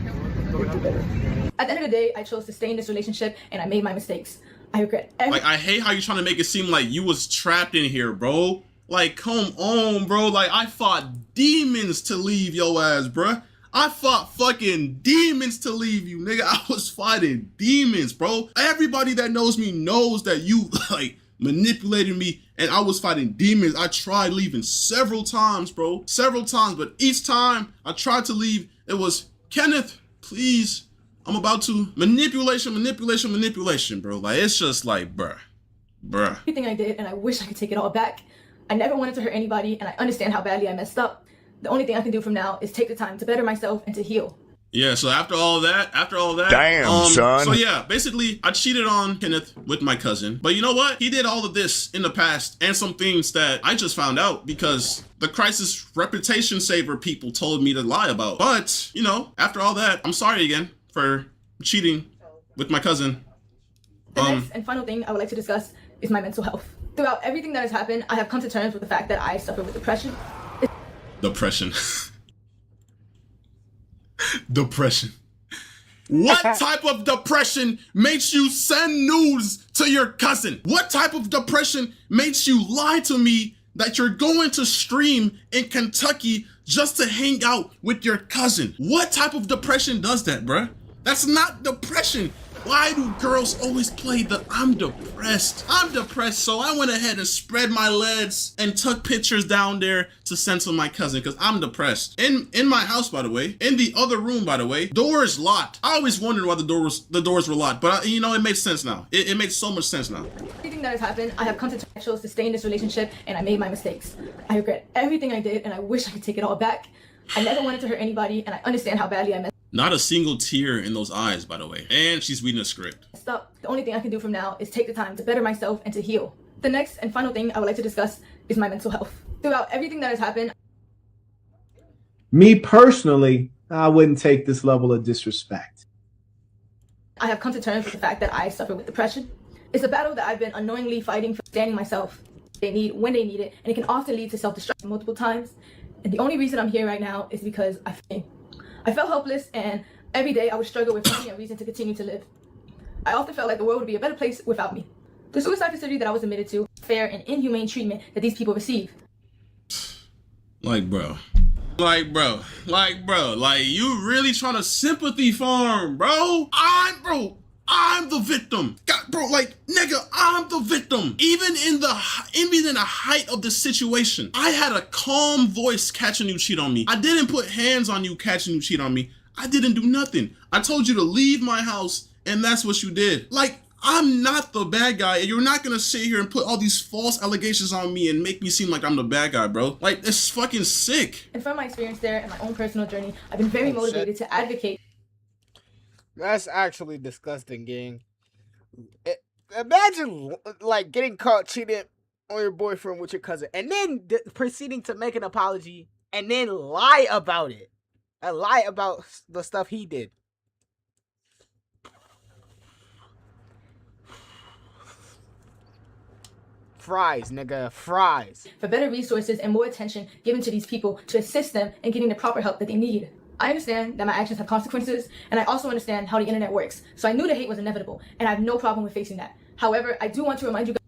At the end of the day, I chose to stay in this relationship and I made my mistakes. I regret everything. Like, I hate how you're trying to make it seem like you was trapped in here, bro. Like, come on, bro. Like, I fought demons to leave your ass, bruh. I fought fucking demons to leave you, nigga. I was fighting demons, bro. Everybody that knows me knows that you, like, manipulated me and I was fighting demons. I tried leaving several times, bro. Several times, but each time I tried to leave, it was, Kenneth, please. I'm about to manipulation, bro. Like, it's just like, bruh. Everything I did, and I wish I could take it all back. I never wanted to hurt anybody, and I understand how badly I messed up. The only thing I can do from now is take the time to better myself and to heal. Yeah, so after all that, Damn, son. So yeah, basically, I cheated on Kenneth with my cousin. But you know what? He did all of this in the past and some things that I just found out because the Crisis Reputation Saver people told me to lie about. But, you know, after all that, I'm sorry again for cheating with my cousin. The next and final thing I would like to discuss is my mental health. Throughout everything that has happened, I have come to terms with the fact that I suffer with depression. Depression. Depression. What type of depression makes you send news to your cousin? What type of depression makes you lie to me that you're going to stream in Kentucky just to hang out with your cousin? What type of depression does that, bruh? That's not depression. Why do girls always play the I'm depressed? I'm depressed, so I went ahead and spread my legs and took pictures down there to send to my cousin because I'm depressed. In my house, by the way, in the other room, by the way, door is locked. I always wondered why the doors were locked, but you know, it makes sense now. It makes so much sense now. Everything that has happened, I have come to terms. I chose to stay in this relationship and I made my mistakes. I regret everything I did and I wish I could take it all back. I never wanted to hurt anybody and I understand how badly I messed Not a single tear in those eyes, by the way. And she's reading a script. up. The only thing I can do from now is take the time to better myself and to heal. The next and final thing I would like to discuss is my mental health. Throughout everything that has happened, Me personally, I wouldn't take this level of disrespect. I have come to terms with the fact that I suffer with depression. It's a battle that I've been unknowingly fighting for standing myself. They need when they need it, and it can often lead to self-destruction multiple times. And the only reason I'm here right now is because I felt helpless, and every day I would struggle with finding a reason to continue to live. I often felt like the world would be a better place without me. The suicide facility that I was admitted to, fair and inhumane treatment that these people receive. Like, bro, you really trying to sympathy farm, bro? I'm the victim. God, bro, like, nigga, I'm the victim. Even in the height of the situation, I had a calm voice catching you cheat on me. I didn't put hands on you catching you cheat on me. I didn't do nothing. I told you to leave my house, and that's what you did. Like, I'm not the bad guy, and you're not gonna sit here and put all these false allegations on me and make me seem like I'm the bad guy, bro. Like, it's fucking sick. And from my experience there and my own personal journey, I've been very motivated to advocate. That's actually disgusting, gang. Imagine like getting caught cheating on your boyfriend with your cousin, and then proceeding to make an apology, and then lie about it, and lie about the stuff he did. Fries, nigga, fries. For better resources and more attention given to these people to assist them in getting the proper help that they need. I understand that my actions have consequences, and I also understand how the internet works. So I knew the hate was inevitable, and I have no problem with facing that. However, I do want to remind you guys.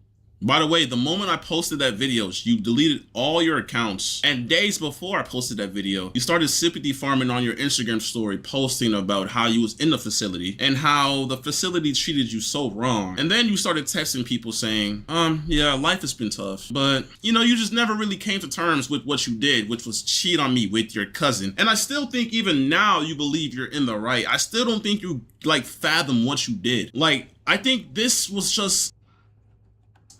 By the way, the moment I posted that video, you deleted all your accounts. And days before I posted that video, you started sympathy farming on your Instagram story, posting about how you was in the facility and how the facility treated you so wrong. And then you started texting people saying, yeah, life has been tough. But, you know, you just never really came to terms with what you did, which was cheat on me with your cousin. And I still think even now you believe you're in the right. I still don't think you, like, fathom what you did. Like, I think this was just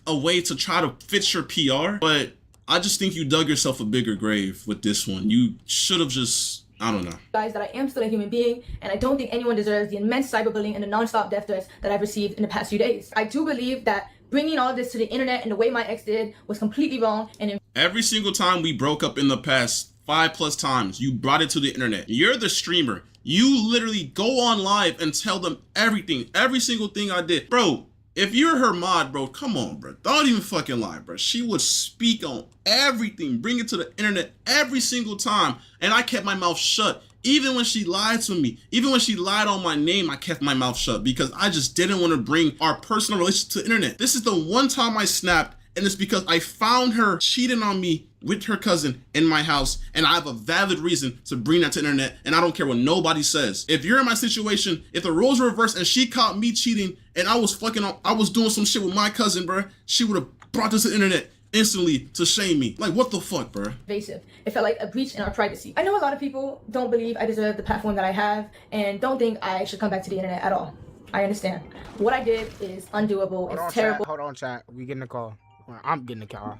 a way to try to fix your PR, but I just think you dug yourself a bigger grave with this one. You should have just, I don't know. Guys, that I am still a human being, and I don't think anyone deserves the immense cyberbullying and the non-stop death threats that I've received in the past few days. I do believe that bringing all of this to the internet and the way my ex did was completely wrong. And every single time we broke up in the past 5+ times, you brought it to the internet. You're the streamer. You literally go on live and tell them everything, every single thing I did. Bro, if you're her mod, bro, come on, bro. Don't even fucking lie, bro. She would speak on everything, bring it to the internet every single time. And I kept my mouth shut. Even when she lied to me, even when she lied on my name, I kept my mouth shut because I just didn't want to bring our personal relationship to the internet. This is the one time I snapped, and it's because I found her cheating on me with her cousin in my house, and I have a valid reason to bring that to the internet, and I don't care what nobody says. If you're in my situation, if the roles were reversed and she caught me cheating and I was doing some shit with my cousin, bro, she would have brought this to the internet instantly to shame me. Like, what the fuck, bro? Invasive. It felt like a breach in our privacy. I know a lot of people don't believe I deserve the platform that I have and don't think I should come back to the internet at all. I understand. What I did is undoable. It's terrible. Hold on, chat. We getting a call. I'm getting a call.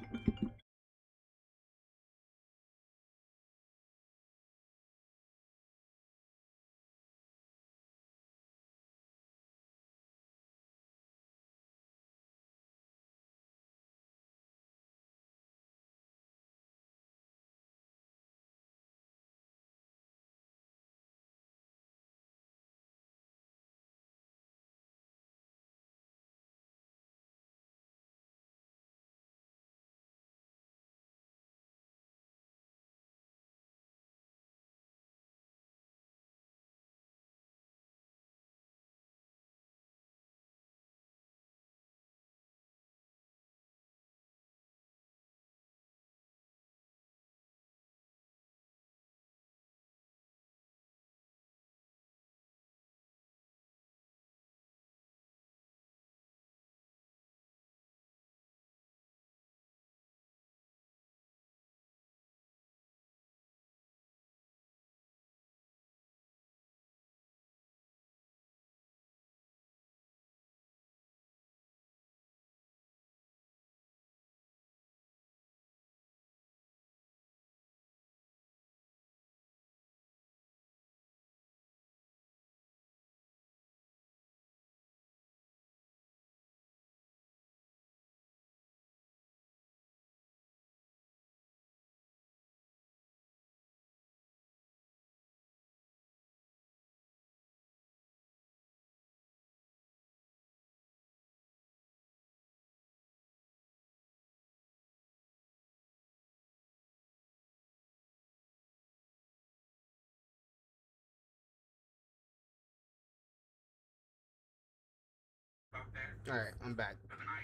Alright, I'm back.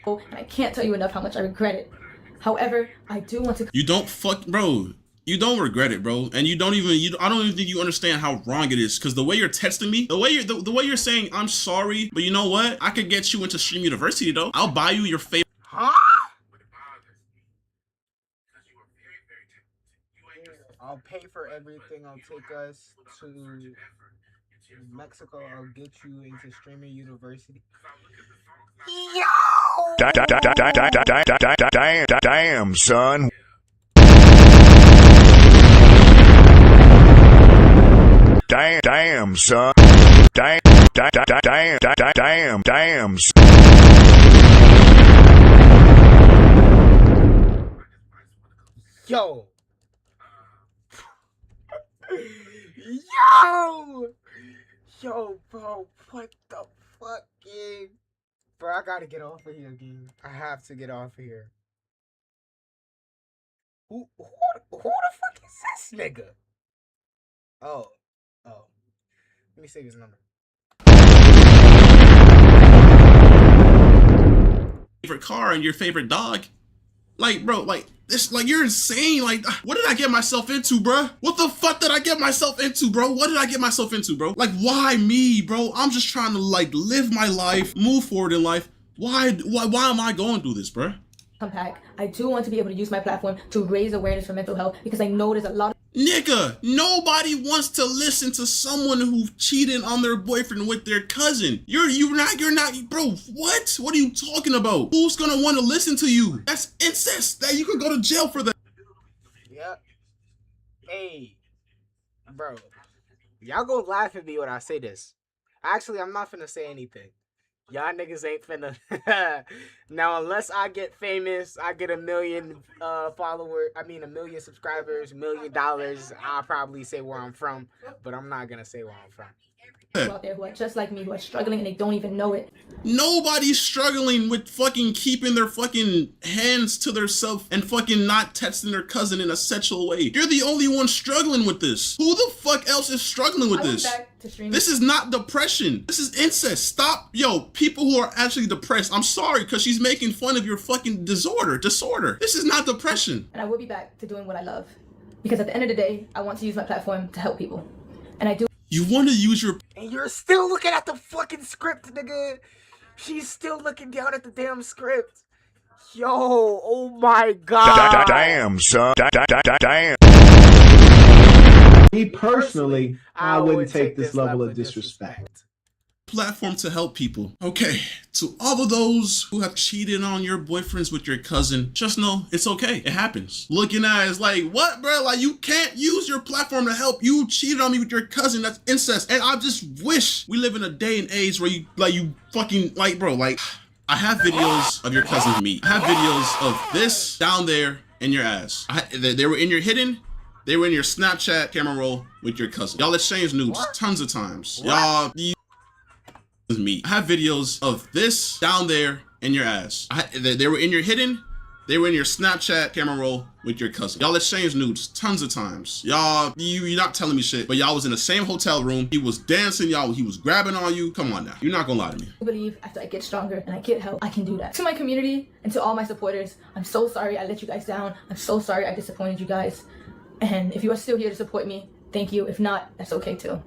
And I can't tell you enough how much I regret it. However, I do want to. You don't bro. You don't regret it, bro. And you don't even, I don't even think you understand how wrong it is. Cause the way you're texting me, the way you're saying, I'm sorry, but you know what? I could get you into Stream University though. I'll buy you your favorite. Huh? I'll pay for everything. I'll take us to Mexico. I'll get you into Streamer University. Yo! Damn, son. Damn, son. Damn. Yo! Yo, bro, what the fuck, gang? Bro, I gotta get off of here, gang. I have to get off of here. Who the fuck is this nigga? Oh. Let me save his number. Favorite car and your favorite dog. Like, bro, like this, like you're insane. Like, what did I get myself into, bro? What the fuck did I get myself into, bro? What did I get myself into, bro? Like, why me, bro? I'm just trying to like live my life, move forward in life. Why am I going through this, bro? Come back. I do want to be able to use my platform to raise awareness for mental health because I know there's a lot of. Nigga, nobody wants to listen to someone who cheated on their boyfriend with their cousin. You're not, bro, what? What are you talking about? Who's gonna want to listen to you? That's incest. That you could go to jail for that. Yep. Hey, bro, y'all gonna laugh at me when I say this. Actually, I'm not finna say anything. Y'all niggas ain't finna. Now, unless I get famous, I get 1 million followers, I mean 1 million subscribers, $1 million, I'll probably say where I'm from, but I'm not gonna say where I'm from. People out there who are just like me, who are struggling and they don't even know it. Nobody's struggling with fucking keeping their fucking hands to themselves and fucking not texting their cousin in a sexual way. You're the only one struggling with this. Who the fuck else is struggling with this? This is not depression. This is incest. Stop. Yo, people who are actually depressed, I'm sorry, because she's making fun of your fucking disorder. This is not depression. And I will be back to doing what I love. Because at the end of the day, I want to use my platform to help people. And I do. You want to use your... And you're still looking at the fucking script, nigga. She's still looking down at the damn script. Yo, oh my god. Damn, son. Damn. Me personally, I wouldn't take this level of disrespect. Platform to help people. Okay, to all of those who have cheated on your boyfriends with your cousin, just know it's okay. It happens. Looking at it, it's like, what, bro? Like, you can't use your platform to help. You cheated on me with your cousin. That's incest. And I just wish we live in a day and age where you fucking, like, bro, like, I have videos of your cousin's meat. I have videos of this down there in your ass. They were in your hidden. They were in your Snapchat camera roll with your cousin. Y'all exchanged nudes tons of times. Y'all, me. I have videos of this down there in your ass. They were in your hidden. They were in your Snapchat camera roll with your cousin. Y'all exchanged nudes tons of times. Y'all, you're not telling me shit, but y'all was in the same hotel room. He was dancing, y'all. He was grabbing on you. Come on now. You're not gonna lie to me. I believe after I get stronger and I get help, I can do that. To my community and to all my supporters, I'm so sorry I let you guys down. I'm so sorry I disappointed you guys. And if you are still here to support me, thank you. If not, that's okay too.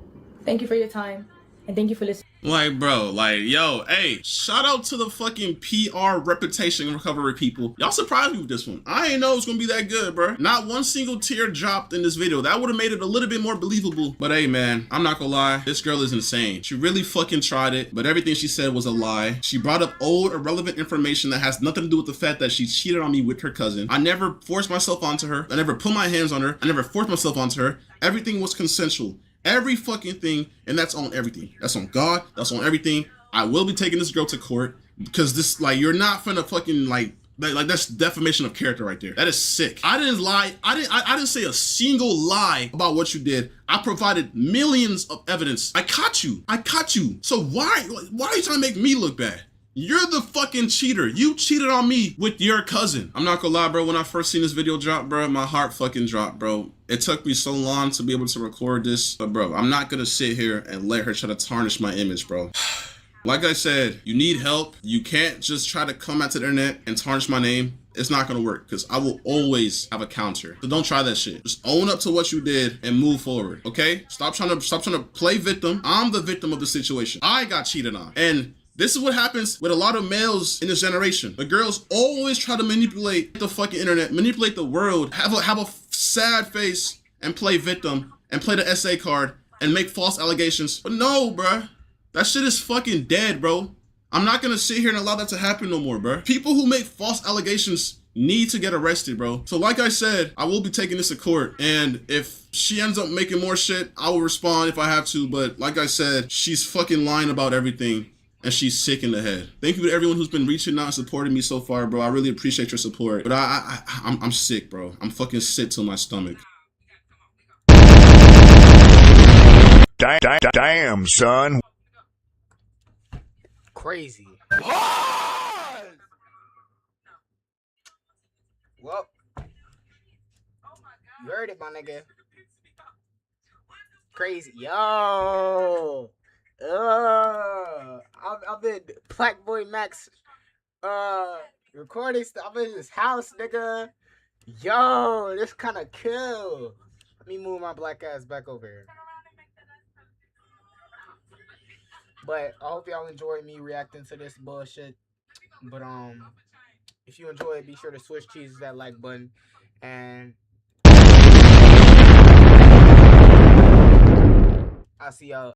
Thank you for your time. And thank you for listening. Like, bro, like, yo, hey, shout out to the fucking PR reputation recovery people. Y'all surprised me with this one. I didn't know it was gonna be that good, bro. Not one single tear dropped in this video. That would have made it a little bit more believable. But hey, man, I'm not gonna lie. This girl is insane. She really fucking tried it, but everything she said was a lie. She brought up old, irrelevant information that has nothing to do with the fact that she cheated on me with her cousin. I never forced myself onto her. I never put my hands on her. I never forced myself onto her. Everything was consensual. Every fucking thing, and that's on everything. That's on God, that's on everything. I will be taking this girl to court because this, like, you're not finna fucking like that's defamation of character right there. That is sick. I didn't lie. I didn't say a single lie about what you did. I provided millions of evidence. I caught you. So why are you trying to make me look bad? You're the fucking cheater. You cheated on me with your cousin. I'm not gonna lie, bro. When I first seen this video drop, bro, my heart fucking dropped, bro. It took me so long to be able to record this. But, bro, I'm not gonna sit here and let her try to tarnish my image, bro. Like I said, you need help. You can't just try to come out to the internet and tarnish my name. It's not gonna work because I will always have a counter. So don't try that shit. Just own up to what you did and move forward. Okay? Stop trying to play victim. I'm the victim of the situation. I got cheated on. And this is what happens with a lot of males in this generation. The girls always try to manipulate the fucking internet, manipulate the world, have a sad face and play victim and play the SA card and make false allegations. But no, bruh. That shit is fucking dead, bro. I'm not gonna sit here and allow that to happen no more, bro. People who make false allegations need to get arrested, bro. So like I said, I will be taking this to court. And if she ends up making more shit, I will respond if I have to. But like I said, she's fucking lying about everything. And she's sick in the head. Thank you to everyone who's been reaching out and supporting me so far, bro. I really appreciate your support. But I'm sick, bro. I'm fucking sick to my stomach. Damn, son. Crazy. Well, you heard it, my nigga. Crazy. Yo. I've been Black Boy Max recording stuff. I'm in this house, nigga. Yo, this kind of kill. Let me move my black ass back over here. But I hope y'all enjoy me reacting to this bullshit. But if you enjoy it, be sure to switch cheese that like button. And I'll see y'all